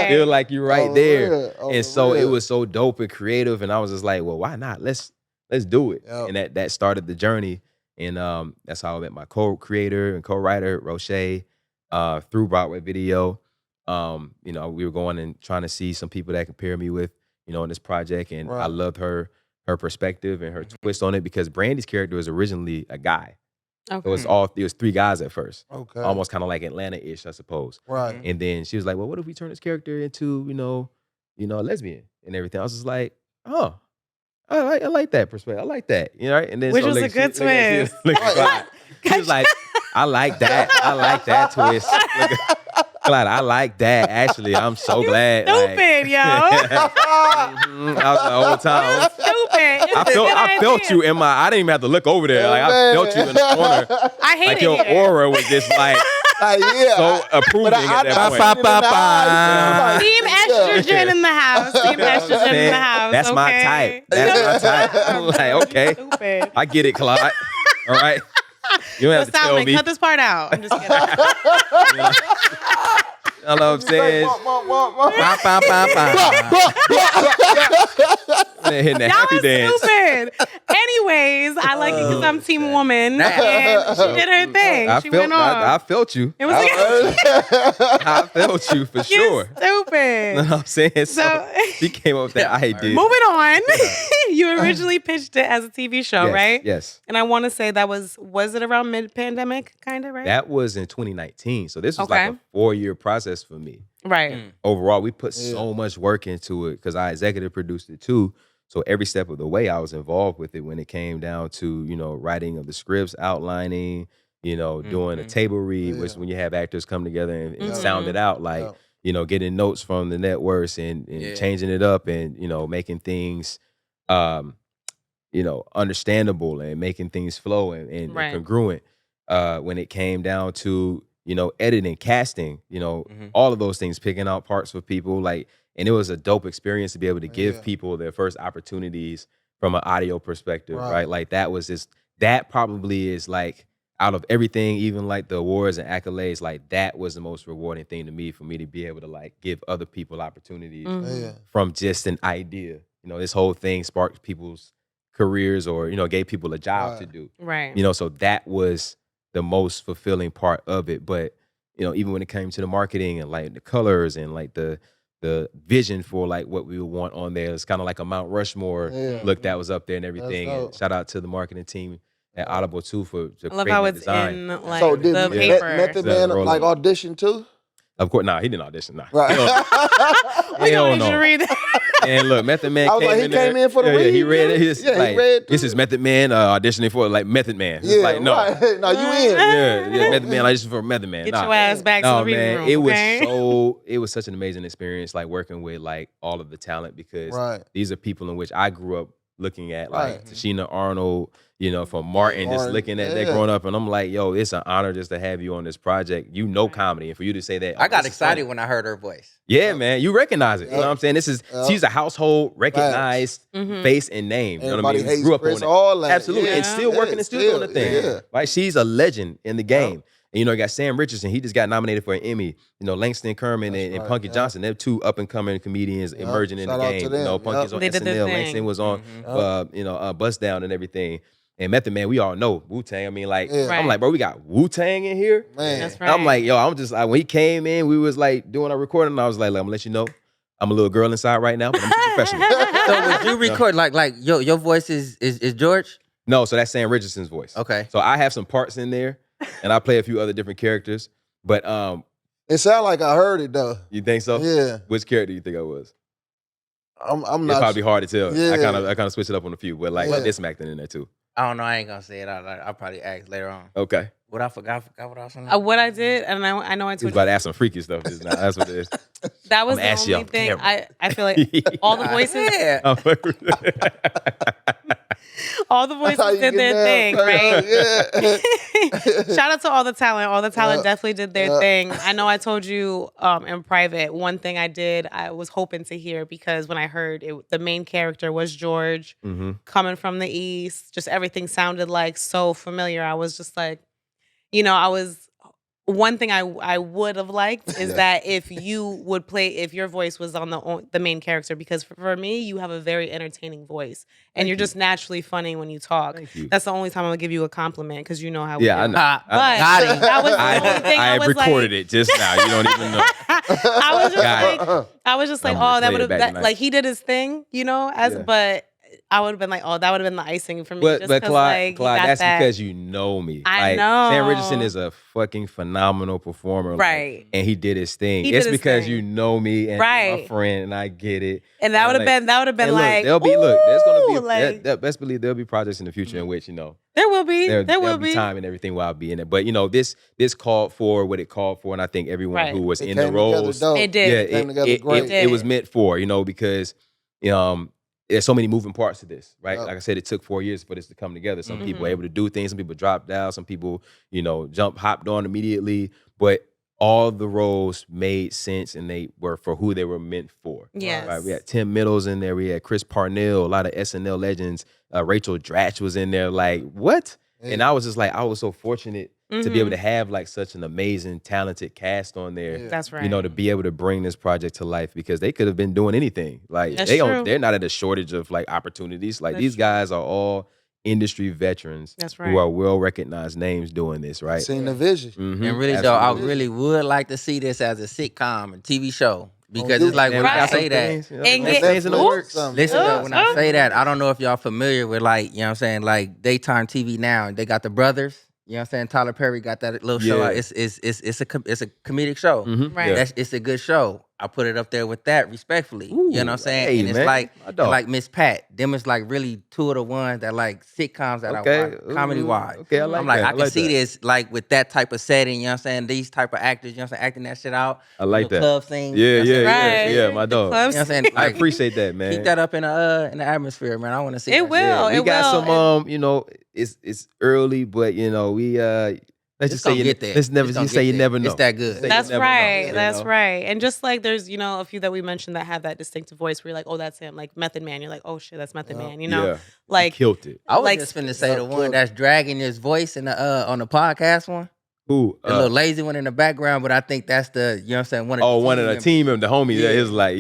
feel like you're right there. And so it was so dope and creative. And I was just like, well, why not? Let's do it. Yep. And that started the journey. And that's how I met my co-creator and co-writer, Roche, through Broadway Video. We were going and trying to see some people that could pair me with, in this project. And I loved her perspective and her twist on it, because Brandy's character was originally a guy. Okay. It was three guys at first. Okay. Almost kind of like Atlanta-ish, I suppose. Right. And then she was like, well, what if we turn this character into, a lesbian and everything? I was just like, oh, I like that perspective. I like that. Right? And then which was a good twist. She was like, I like that. I like that twist. Glad I like that. Actually, I'm so glad. Stupid, yo. I was the whole time. Stupid. I felt you in my. I didn't even have to look over there. Like I felt you in the corner. I hated like your aura was just like so approving at that point. Team estrogen in the house. Team estrogen in the house. That's my type. That's my type. I'm like, okay, stupid. I get it, Clyde. All right. You don't have to tell me. Cut this part out. I'm just kidding. I know what I'm saying. Hitting the happy dance. Stupid. Anyways, I like it because I'm team woman, and she did her thing. She went on. I felt you. It was I felt you for sure. Stupid. You know what I'm saying? So she came up with that idea. Moving on. You originally pitched it as a TV show, right? Yes. And I want to say that was it around mid-pandemic, kind of, right? That was in 2019. So this was like a 4-year process for me. Right. Overall, we put so much work into it because I executive produced it too. So every step of the way, I was involved with it when it came down to, writing of the scripts, outlining, doing a table read, which when you have actors come together and sound it out, like, getting notes from the networks and changing it up and, making things, understandable and making things flow and congruent. When it came down to, editing, casting, all of those things, picking out parts for people, like, and it was a dope experience to be able to give people their first opportunities from an audio perspective, right? Like that probably is like, out of everything, even like the awards and accolades, like that was the most rewarding thing to me, for me to be able to like give other people opportunities from just an idea. This whole thing sparked people's careers or, gave people a job to do. Right. So that was the most fulfilling part of it. But, even when it came to the marketing and like the colors and like the vision for like what we would want on there, it's kind of like a Mount Rushmore look that was up there and everything. And shout out to the marketing team at Audible too for I love how it's design. In like so did the paper. Method Man like audition too? Of course, he didn't audition. Nah. Right. We don't need you to read that. And look, Method Man came in for the read. He read it. He read this is Method Man auditioning for like Method Man. It's like, no. Right. No, you in. Yeah, Method Man auditioning for Method Man. Get your ass back to the reading room. It was such an amazing experience, like working with like all of the talent, because these are people in which I grew up looking at, like Tashina Arnold, from Martin, just looking at that growing up. And I'm like, yo, it's an honor just to have you on this project. Comedy. And for you to say that. I got excited when I heard her voice. Yeah, man. You recognize it. You know what I'm saying? She's a household recognized face and name. You know what I mean? Hates grew up Chris, on it. all that. Absolutely. And still working and still doing the thing. Right? She's a legend in the game. And you got Sam Richardson. He just got nominated for an Emmy. Langston Kerman and Punkie Johnson. They're two up and coming comedians emerging in the game. Punkie's on SNL. Langston was on, Bust Down and everything. And Method Man, we all know Wu-Tang. I mean, I'm like, bro, we got Wu-Tang in here. Man. That's right. I'm like, yo, I'm just when he came in, we was like doing our recording. And I was like, I'm gonna let you know, I'm a little girl inside right now, but I'm a professional. So would you record like your voice is George? No, so that's Sam Richardson's voice. Okay. So I have some parts in there, and I play a few other different characters. But it sounded like I heard it though. You think so? Yeah. Which character do you think I was? I'm not. It's probably hard to tell. Yeah. I kind of switched it up on a few, but there's some acting in there too. I don't know. I ain't gonna say it. I'll probably ask later on. Okay. What I forgot what I was saying. What I did, and I know I He told was about to ask some freaky stuff just now. That's what it is. that was I'm the asking you only on thing. camera. I feel like all the voices, all the voices did their thing, right? Yeah. Shout out to all the talent. All the talent definitely did their thing. I know I told you in private, one thing I was hoping to hear, because when I heard it, the main character was George, coming from the East. Just everything sounded like so familiar. I was just like, one thing I would have liked is that if your voice was on the main character, because for me, you have a very entertaining voice, and you're just naturally funny when you talk. Thank you. That's the only time I'm gonna give you a compliment, because you know how we do. I know. But that was the only thing I was recorded it just now. You don't even know. I was just like, I'm oh, that gonna would play it have back like he did his thing, but I would have been like, oh, that would have been the icing for me. But Clyde, that's because you know me. I know. Sam Richardson is a fucking phenomenal performer. Right. And he did his thing. He It's did his because thing. you know me and Right. my friend, and I get it. And that would have been and like, there's gonna be like, best believe there'll be projects in the future in which, there will be. There will be time and everything where I'll be in it. But this called for what it called for, and I think everyone who was in the roles, it did. It was meant for, because there's so many moving parts to this, right? Like I said, it took 4 years for this to come together. Some people were able to do things, some people dropped out, some people, hopped on immediately, but all the roles made sense and they were for who they were meant for. Yes. Right? We had Tim Middles in there, we had Chris Parnell, a lot of SNL legends, Rachel Dratch was in there, like, what? Yeah. And I was just like, I was so fortunate to be able to have like such an amazing, talented cast on there. Yeah. That's right. To be able to bring this project to life, because they could have been doing anything. Like they're not at a shortage of like opportunities. Like these guys are all industry veterans. That's right. Who are well recognized names doing this, right? Seen the vision. Mm-hmm. And really though, I really would like to see this as a sitcom, a TV show. Because it's like when I say that, listen though, when I say that, I don't know if y'all familiar with like daytime TV now, and they got the brothers. You know what I'm saying? Tyler Perry got that little show. It's a comedic show. Mm-hmm. Right. It's a good show. I put it up there with that respectfully. Ooh, you know what I'm saying? Hey, and it's like Miss Pat. Them is like really two of the ones that like sitcoms that I watch comedy wise. Okay, I can see this like with that type of setting, you know what I'm saying? These type of actors, you know what I'm saying, acting that shit out. I like that. Club scene. Yeah, my dog. You know what I'm saying? Like, I appreciate that, man. Keep that up in the atmosphere, man. I want to see it. Will. We got some it's early, but we let's just say you never know. It's that good. That's right. That's right. And just like there's, a few that we mentioned that have that distinctive voice where you're like, oh, that's him. Like Method Man. You're like, oh shit, that's Method Man. Like he killed it. I was just finna say the one that's dragging his voice in the on the podcast one. Who? The little lazy one in the background, but I think that's the, you know what I'm saying? One of the team members, the homie. Yeah. Is like,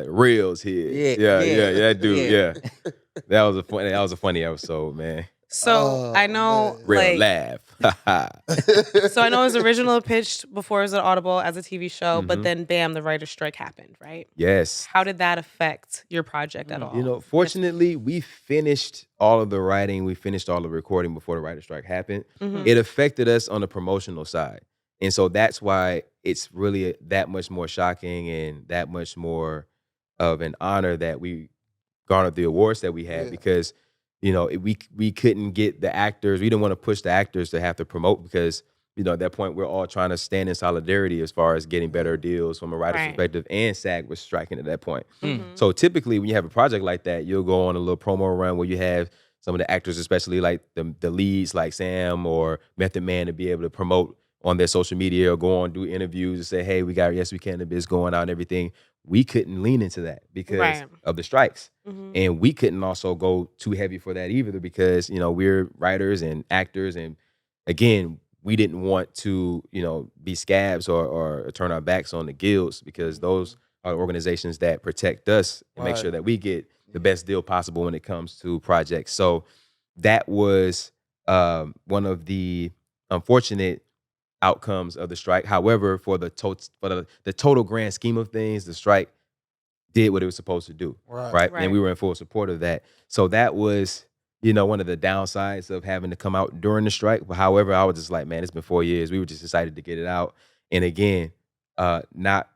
Reels here. Yeah, that dude. Yeah. That was a funny episode, man. So I know, real laugh. So I know it was originally pitched before it was at Audible as a TV show, but then bam, the writer's strike happened, right? Yes. How did that affect your project at all? Fortunately, we finished all of the writing, we finished all the recording before the writer's strike happened. Mm-hmm. It affected us on the promotional side. And so that's why it's really that much more shocking and that much more of an honor that we garnered the awards that we had because we couldn't get the actors. We didn't want to push the actors to have to promote because, at that point, we're all trying to stand in solidarity as far as getting better deals from a writer's perspective, and SAG was striking at that point. Mm-hmm. So typically when you have a project like that, you'll go on a little promo run where you have some of the actors, especially like the leads like Sam or Method Man, to be able to promote on their social media or go on, do interviews and say, hey, we got Yes We Cannabis going out and everything. We couldn't lean into that because of the strikes. Mm-hmm. And we couldn't also go too heavy for that either because, we're writers and actors. And again, we didn't want to, be scabs or turn our backs on the guilds, because those are organizations that protect us and make sure that we get the best deal possible when it comes to projects. So that was one of the unfortunate outcomes of the strike. However, for the total grand scheme of things, the strike did what it was supposed to do, right? And we were in full support of that. So that was, one of the downsides of having to come out during the strike. But however, I was just like, man, it's been 4 years. We were just excited to get it out. And again, not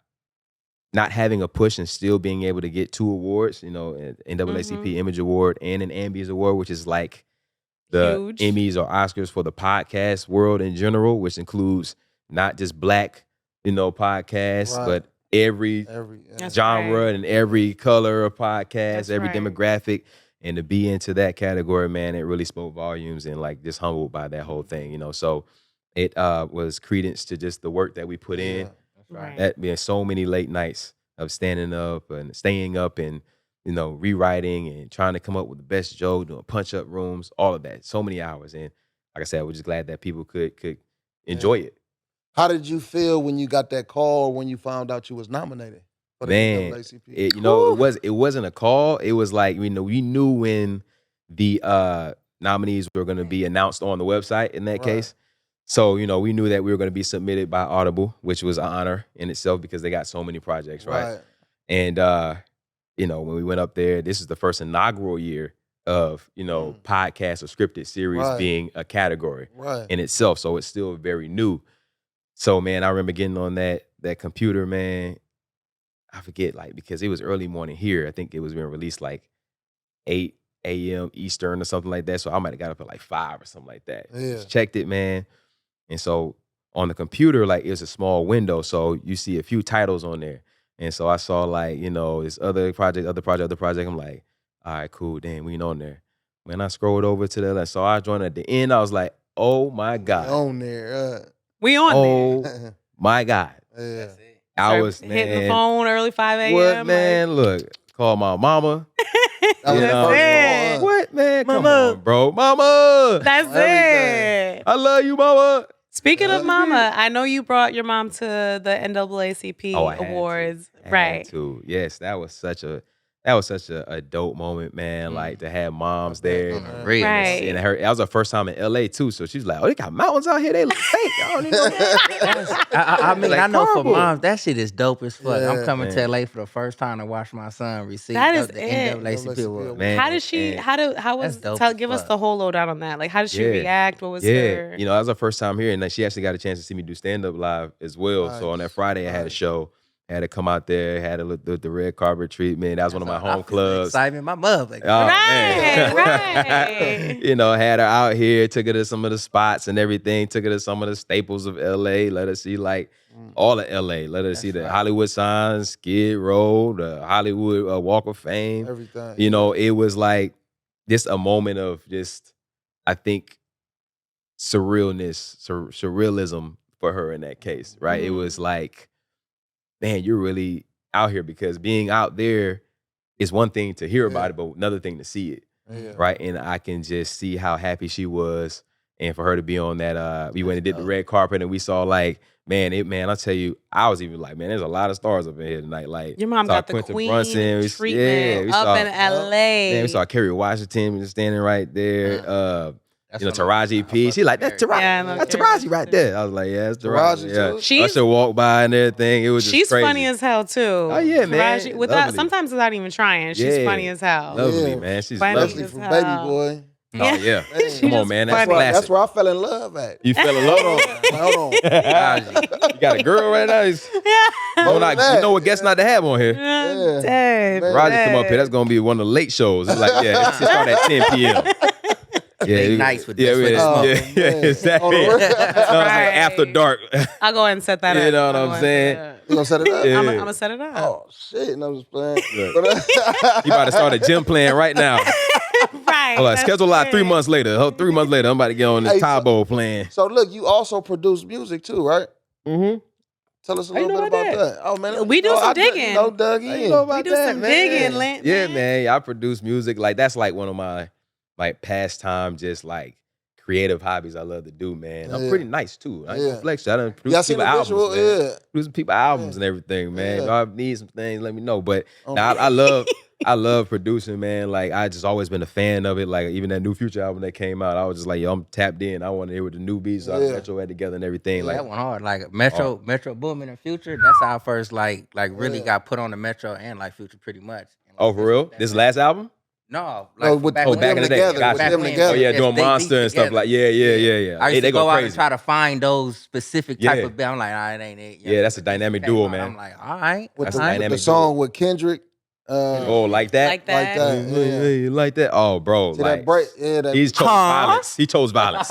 having a push and still being able to get 2 awards, an NAACP Image Award and an Ambie Award, which is like the Huge. Emmys or Oscars for the podcast world in general, which includes not just Black, podcasts, but every genre and every color of podcast, every demographic. And to be into that category, man, it really spoke volumes, and like just humbled by that whole thing, So it was credence to just the work that we put in. Right. That being so many late nights of standing up and staying up and, rewriting and trying to come up with the best joke, doing punch-up rooms, all of that. So many hours. And like I said, we're just glad that people could enjoy it. How did you feel when you got that call, when you found out you was nominated for the NAACP? It wasn't a call. It was like, we knew when the nominees were going to be announced on the website in that case. So, we knew that we were going to be submitted by Audible, which was an honor in itself because they got so many projects, right? And, when we went up there, this is the first inaugural year of, podcast or scripted series being a category in itself. So it's still very new. So, man, I remember getting on that computer, man. I forget, because it was early morning here. I think it was being released 8 a.m. Eastern or something like that. So I might have got up at 5 or something like that. Yeah. Just checked it, man. And so on the computer, it was a small window. So you see a few titles on there. And so I saw this other project. I'm like, all right, cool. Damn, we ain't on there. When I scrolled over to the left, so I joined at the end. I was like, oh my God. On there. We on there. Oh my God. Yeah. I was, hitting the phone early 5 a.m. What, man? Look, call my mama. That's it. What, man? Mama. Come on, bro. Mama. That's it. I love you, mama. Speaking of mama, I know you brought your mom to the NAACP Awards. Right. Yes, that was such a dope moment, man. To have moms there. Right. And that was her first time in LA too. So she's like, oh, they got mountains out here. They look fake. I don't even know that. I know for moms, that shit is dope as fuck. I'm coming to LA for the first time to watch my son receive the NAACP award. Man, how did she? Give us the whole lowdown on that. How did she react? What was her? That was her first time here, and she actually got a chance to see me do stand up live as well. Nice. So on that Friday, I had a show. Had to come out there, had to look the red carpet treatment. That was one of my home clubs. Excitement, my mother. Man. Right. Had her out here, took her to some of the spots and everything, took her to some of the staples of LA, let her see all of LA. Let her see the Hollywood signs, Skid Row, the Hollywood Walk of Fame. Everything. It was just a moment of just, I think, surrealism for her in that case, right? It was man, you're really out here, because being out there is one thing to hear about it, but another thing to see it, right? And I can just see how happy she was, and for her to be on that. We went and did the red carpet, and we saw man, I'll tell you, I was even man, there's a lot of stars up in here tonight. Your mom got the Quentin queen Brunson, treatment up in LA. Man, we saw Kerry Washington just standing right there. Taraji P. She that's Taraji. That's Taraji right there. I was like, yeah, it's Taraji. Yeah. Usher walked by and everything. It was just crazy. Funny as hell too. Oh yeah, man. Taraji, sometimes without even trying, she's funny as hell. Lovely, man. She's lovely from Baby Boy. Oh yeah. Come on, man. That's classic. That's where I fell in love at. You fell in love? Hold on. You got a girl right now? You know what guest not to have on here? Roger come up here. That's gonna be one of the late shows. It's it's start at 10 p.m. Late nights with exactly. After dark. I'll go ahead and set that up. You know what I'm saying? You gonna set it up? I'm gonna set it up. Oh shit! No, I'm just playing. You about to start a gym plan right now. Right. Hold on, schedule out 3 months later. 3 months later, I'm about to get on this Tybo plan. So look, you also produce music too, right? Mm-hmm. Tell us a little bit about that. Oh man, we do some digging. Dug in. We do some digging, Lance. Yeah, man. I produce music. That's one of my pastime, just creative hobbies I love to do, man. I'm pretty nice too. I ain't gonna flex. I done Yeah, I produce seen people the albums, visual, man. Producing people albums and everything, man. If y'all need some things, let me know. But now I love producing, man. Like I just always been a fan of it. Like even that new Future album that came out, I was just like, yo, I'm tapped in. I want to hear what the new beats are, Metro had together and everything. Like that one hard. Like Metro Boomin and Future. That's how I first like really got put on the Metro and like Future pretty much. And, like, oh, for real? This last album? No, like back in the day. Gotcha. Oh yeah, doing Monster and stuff like yeah. I used to go out crazy. and try to find those specific type of beats. I'm like, it ain't it. Yeah, that's a dynamic duo, man. I'm like, all right. With the song with Kendrick. Like that? Like that. Hey, like that? Oh, bro. See like, that break? Yeah, he chose violence. He chose violence.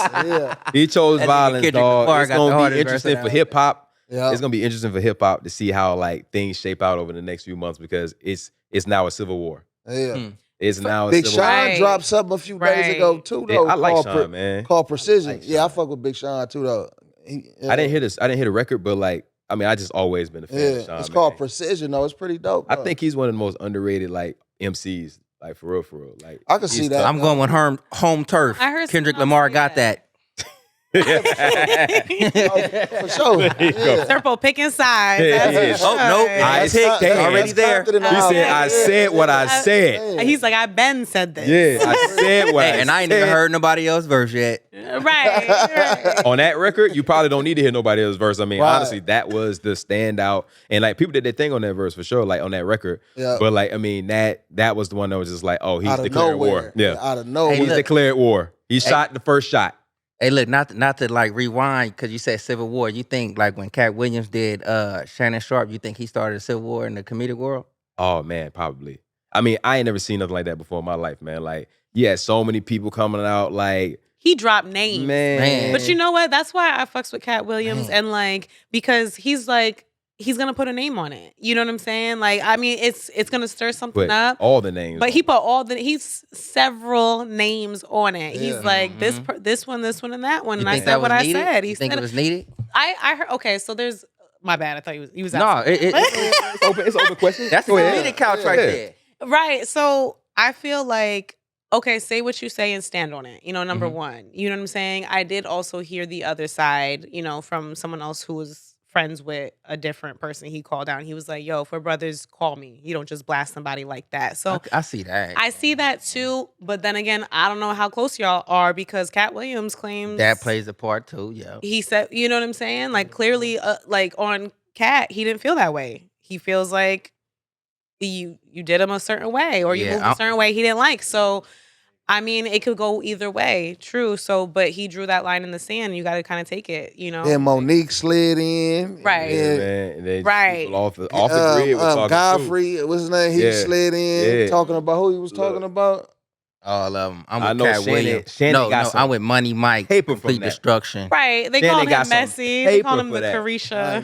He chose violence, dog. It's gonna be interesting for hip hop. Yeah. It's gonna be interesting for hip hop to see how like things shape out over the next few months because it's now a civil war. Yeah. It's now a Big civil Sean war. dropped something a few days ago too, though. I like Sean, man. Called Precision. I fuck with Big Sean too, though. I didn't hear this. I didn't hear the record, but like, I mean, I just always been a fan of Sean. It's called Precision, though. It's pretty dope. I think he's one of the most underrated like MCs, like for real. Like I can see that. I'm going with home turf. I heard Kendrick Lamar got that. For sure. Turbo picking sides. Oh, nope. I picked it. Already there. He said, I said what I said. He's like, I been said this. Yeah, I said what I said. And I ain't even heard nobody else's verse yet. Right. On that record, you probably don't need to hear nobody else's verse. I mean, honestly, that was the standout. And like people did their thing on that verse for sure, like on that record. Yeah. But like, I mean, that was the one that was just like, oh, he's declared war. Yeah. Out of nowhere. He's declared war. He shot the first shot. Hey, look, not to like rewind because you said Civil War. You think like when Cat Williams did Shannon Sharp, you think he started a Civil War in the comedic world? Oh man, probably. I mean, I ain't never seen nothing like that before in my life, man. Like, yeah, so many people coming out like he dropped names. Man. But you know what? That's why I fucks with Cat Williams and like because he's like he's gonna put a name on it. You know what I'm saying? Like, I mean, it's gonna stir something up. All the names. But he put he's several names on it. Yeah. He's like this one, and that one. And I said what I said. He think it was needed? I heard. Okay, so there's my bad. I thought he was. No, it's open question. That's the comedic couch right there. Right. So I feel like. Okay, say what you say and stand on it. You know, number one. You know what I'm saying? I did also hear the other side, you know, from someone else who was friends with a different person he called out. He was like, yo, for brothers, call me. You don't just blast somebody like that. So I see that. I see that too. But then again, I don't know how close y'all are because Cat Williams claims that plays a part too, yeah. He said, you know what I'm saying? Like clearly, like on Cat, he didn't feel that way. He feels like you did him a certain way or you moved a certain way he didn't like. So I mean, it could go either way. True. So, but he drew that line in the sand. You got to kind of take it, you know? Then Monique slid in. Right. And right. Off the grid was Godfrey, what's his name? He slid in talking about who he was talking about. All of them. I'm with Cat Williams. No, I'm with Money Mike. Complete Destruction. Right. They call him Messy. They call him the Carisha.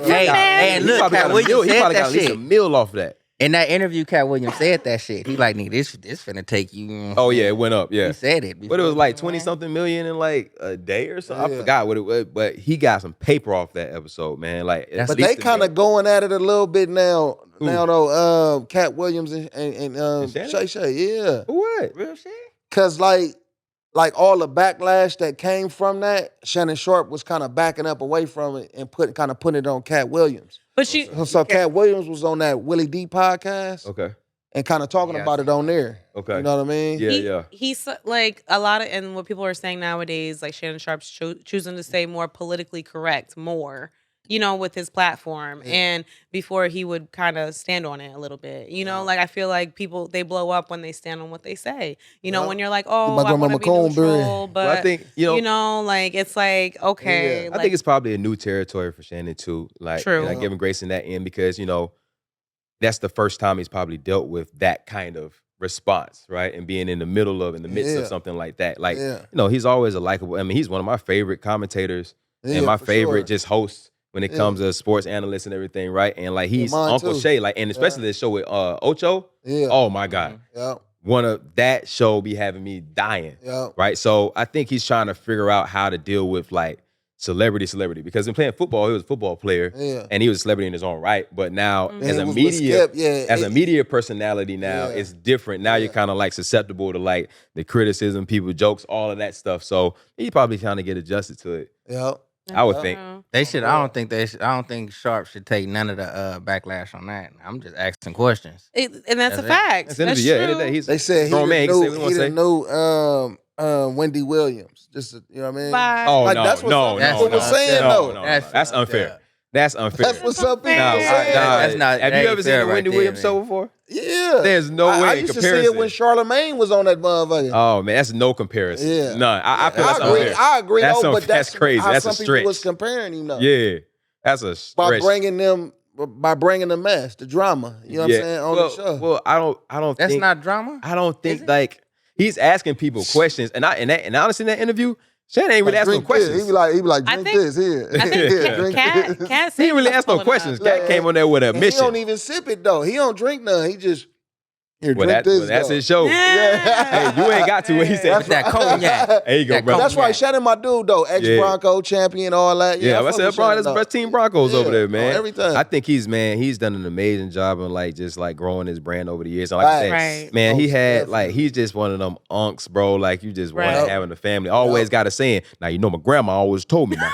Hey, look, Cat Williams he probably got at least a meal off of that. In that interview, Cat Williams said that shit. He like, nigga, this finna take you. Oh yeah, it went up. Yeah, he said it. But it was like 20-something million in like a day or something. I forgot what it was, but he got some paper off that episode, man. Like, but they kind of going at it a little bit now. Ooh. Now though, Cat Williams and Shay, yeah. What? Real shit? Cause like all the backlash that came from that, Shannon Sharp was kind of backing up away from it and putting it on Cat Williams. But so Cat Williams was on that Willie D podcast. Okay. And kind of talking about it on there. Okay. You know what I mean? Yeah, He's like a lot of, and what people are saying nowadays, like Shannon Sharp's choosing to stay more politically correct, more, you know, with his platform. Yeah. And before he would kind of stand on it a little bit. You know, like I feel like people, they blow up when they stand on what they say. You know, when you're like, oh, I want to be neutral, but well, I think, you know, like it's like, okay. Yeah. I think it's probably a new territory for Shannon too. Like, true. I give him grace in that end because, you know, that's the first time he's probably dealt with that kind of response, right? And being in the midst of something like that. Like, you know, he's always a likable, I mean, he's one of my favorite commentators and my favorite just hosts when it comes to sports analysts and everything, right? And like, he's Uncle too. Shay, like, and especially this show with Ocho. Yeah. Oh my God. Yeah. One of that show be having me dying, right? So I think he's trying to figure out how to deal with like celebrity. Because in playing football, he was a football player, and he was a celebrity in his own right. But now, as a media personality, now it's different. Now you're kind of like susceptible to like the criticism, people jokes, all of that stuff. So he probably trying to get adjusted to it. Yeah. I would think they should. I don't think Sharp should take none of the backlash on that. I'm just asking questions, and that's a fact. That's true. They said he didn't know Wendy Williams. Just you know what I mean? Oh like, no, that's what some people were saying. That's unfair. That's unfair. That's what some people saying. That's not. Have you ever seen the Wendy Williams show before? Yeah. There's no way I used to see it when Charlamagne was on that motherfucker. Oh man, that's no comparison. Yeah. None. I feel that's unfair. I agree. But that's crazy. That's a some stretch. people was comparing him though. Yeah. That's a stretch. By bringing the mess, the drama. You know what I'm saying on the show. Well, I don't. That's think, not drama. I don't think like he's asking people questions, and honestly, in that interview, Shannon ain't really asking no questions. He be like, drink this here. I think Cat he didn't really ask no questions. Cat came on there with a mission. He don't even sip it though. He don't drink none. He just that's his show. Hey, you ain't got to what he said. That's that cognac. There you go, bro. That's right. Shannon, my dude though, ex-Bronco champion, all that. Yeah, I said, bro, that's the best team Broncos over there, man. Everything. I think he's done an amazing job in like just like growing his brand over the years. And like I said, man, he's just one of them unks, bro. Like you just want having a family. Always got a saying. Now you know my grandma always told me now.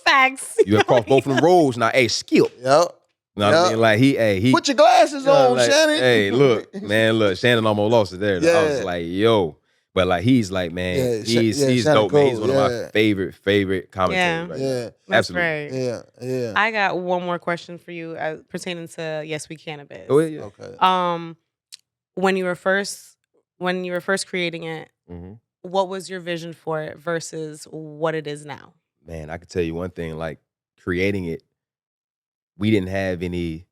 Facts. You across both of them roads now. Hey, skip. Yep. You know what I mean? Like he put your glasses on, like, Shannon. Hey, look, Shannon almost lost it there. Yeah. I was like, yo. But like he's like, man, he's dope, cool. man. He's one of my favorite commentators right now. That's absolutely. Great. Yeah. I got one more question for you pertaining to Yes We Cannabis. Oh yeah. Okay. When you were first creating it, what was your vision for it versus what it is now? Man, I could tell you one thing, like creating it, we didn't have any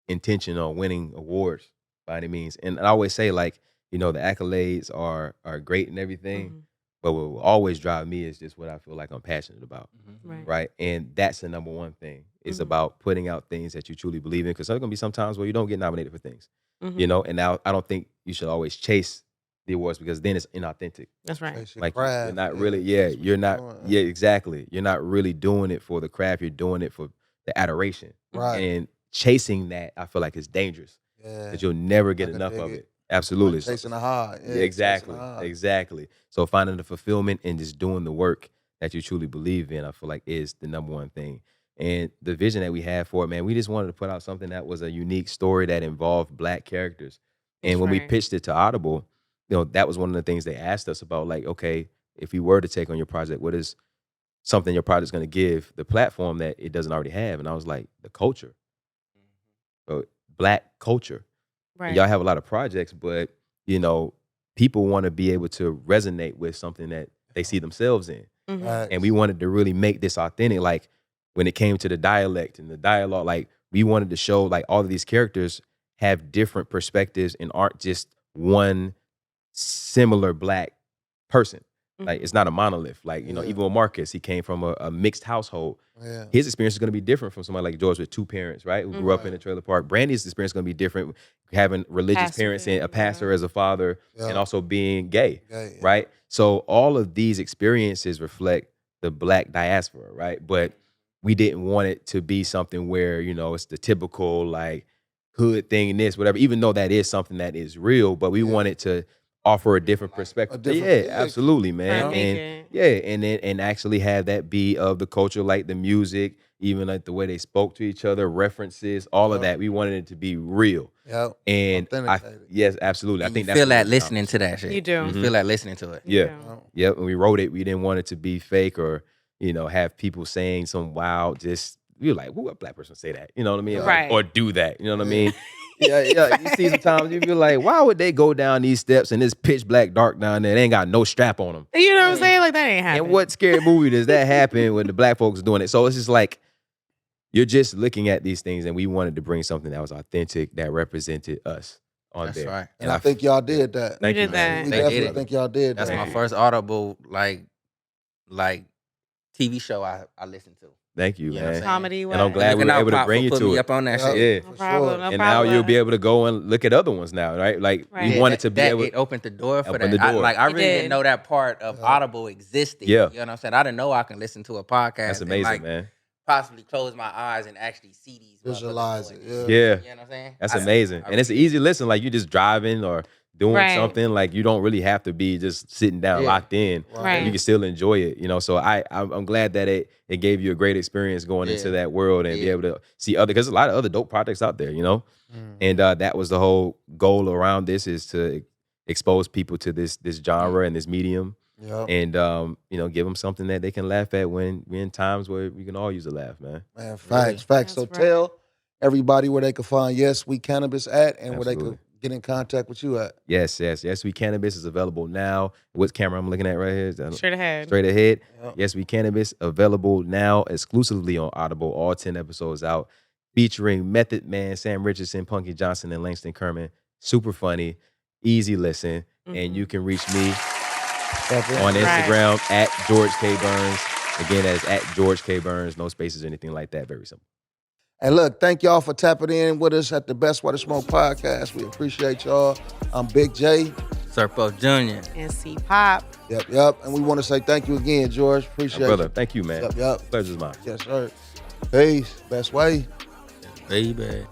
intention on winning awards by any means. And I always say, like, you know, the accolades are great and everything, but what will always drive me is just what I feel like I'm passionate about, right? And that's the number one thing. It's about putting out things that you truly believe in, because there's going to be some times where you don't get nominated for things, you know? And now I don't think you should always chase the awards, because then it's inauthentic. That's right. Like you're not really, you're not, exactly. You're not really doing it for the craft. You're doing it for the adoration. Right. And chasing that, I feel like is dangerous. Yeah. Because you'll never get enough of it. Absolutely. Like chasing a high. Yeah, exactly. So finding the fulfillment and just doing the work that you truly believe in, I feel like is the number one thing. And the vision that we had for it, man, we just wanted to put out something that was a unique story that involved Black characters. And when we pitched it to Audible, you know, that was one of the things they asked us about, like, okay, if we were to take on your project, what is something your project's going to give the platform that it doesn't already have? And I was like, the culture. Black culture. Right. And y'all have a lot of projects, but, you know, people want to be able to resonate with something that they see themselves in. And we wanted to really make this authentic. Like when it came to the dialect and the dialogue, like we wanted to show like all of these characters have different perspectives and aren't just one similar Black person. Like it's not a monolith. Like, you know, even with Marcus, he came from a mixed household. Yeah. His experience is going to be different from somebody like George with two parents, right? Who grew up in a trailer park. Brandy's experience is going to be different, having religious parents and a pastor as a father, and also being gay, right? So all of these experiences reflect the Black diaspora, right? But we didn't want it to be something where, you know, it's the typical like hood thing, this, whatever, even though that is something that is real, but we wanted to offer a different perspective. Absolutely, man. And actually have that be of the culture, like the music, even like the way they spoke to each other, references, all of that. We wanted it to be real. And yes, absolutely. I think that's feel that listening to that shit. You do. You feel that listening to it. Yep. When we wrote it, we didn't want it to be fake or, you know, have people saying some wild, just you're like, who a Black person say that? You know what I mean? Right. Or do that. You know what I mean? Yeah. You see sometimes you be like, why would they go down these steps and it's pitch black dark down there? They ain't got no strap on them. You know what I'm saying? Like that ain't happening. And what scary movie does that happen when the Black folks doing it? So it's just like, you're just looking at these things, and we wanted to bring something that was authentic, that represented us on there. Right. And I think y'all did that. Thank you, man. We definitely think y'all did that. That's my first Audible like TV show I listened to. Thank you, man. Comedy. And I'm glad we were able to bring you to it. Up on that shit. Yeah. No problem. No And problem. now you'll be able to go and look at other ones now, right? Like we wanted to be able. It opened the door for that. The door. I really didn't know that part of Audible existed. Yeah. You know what I'm saying? I didn't know I can listen to a podcast. That's amazing, and man. Possibly close my eyes and actually see these. Visualize it. Yeah. Yeah. You know what I'm saying? That's amazing. And it's an easy listen. Like you just driving or doing something. Like you don't really have to be just sitting down locked in. Right. You can still enjoy it. You know. So I'm glad that it gave you a great experience going into that world and be able to see other, because there's a lot of other dope projects out there. You know. And that was the whole goal around this, is to expose people to this genre and this medium. Yep. And you know, give them something that they can laugh at when we're in times where we can all use a laugh, man. Man, facts. That's So right. tell everybody where they can find Yes We Cannabis at, and where they Absolutely. can get in contact with you at. Yes. We Cannabis is available now. What camera I'm looking at right here? Is that Straight ahead. Straight ahead. Yep. Yes We Cannabis available now exclusively on Audible. All 10 episodes out, featuring Method Man, Sam Richardson, Punkie Johnson, and Langston Kerman. Super funny, easy listen, and you can reach me on Instagram at George K. Burns. Again, that is at George K. Burns. No spaces or anything like that. Very simple. And look, thank y'all for tapping in with us at the Best Way to Smoke podcast. We appreciate y'all. I'm Big J. Surpo Jr. And C Pop. Yep. And we want to say thank you again, George. Appreciate My brother, you. thank you, man. Yep. Pleasure's mine. Yes, sir. Peace. Best way. Baby.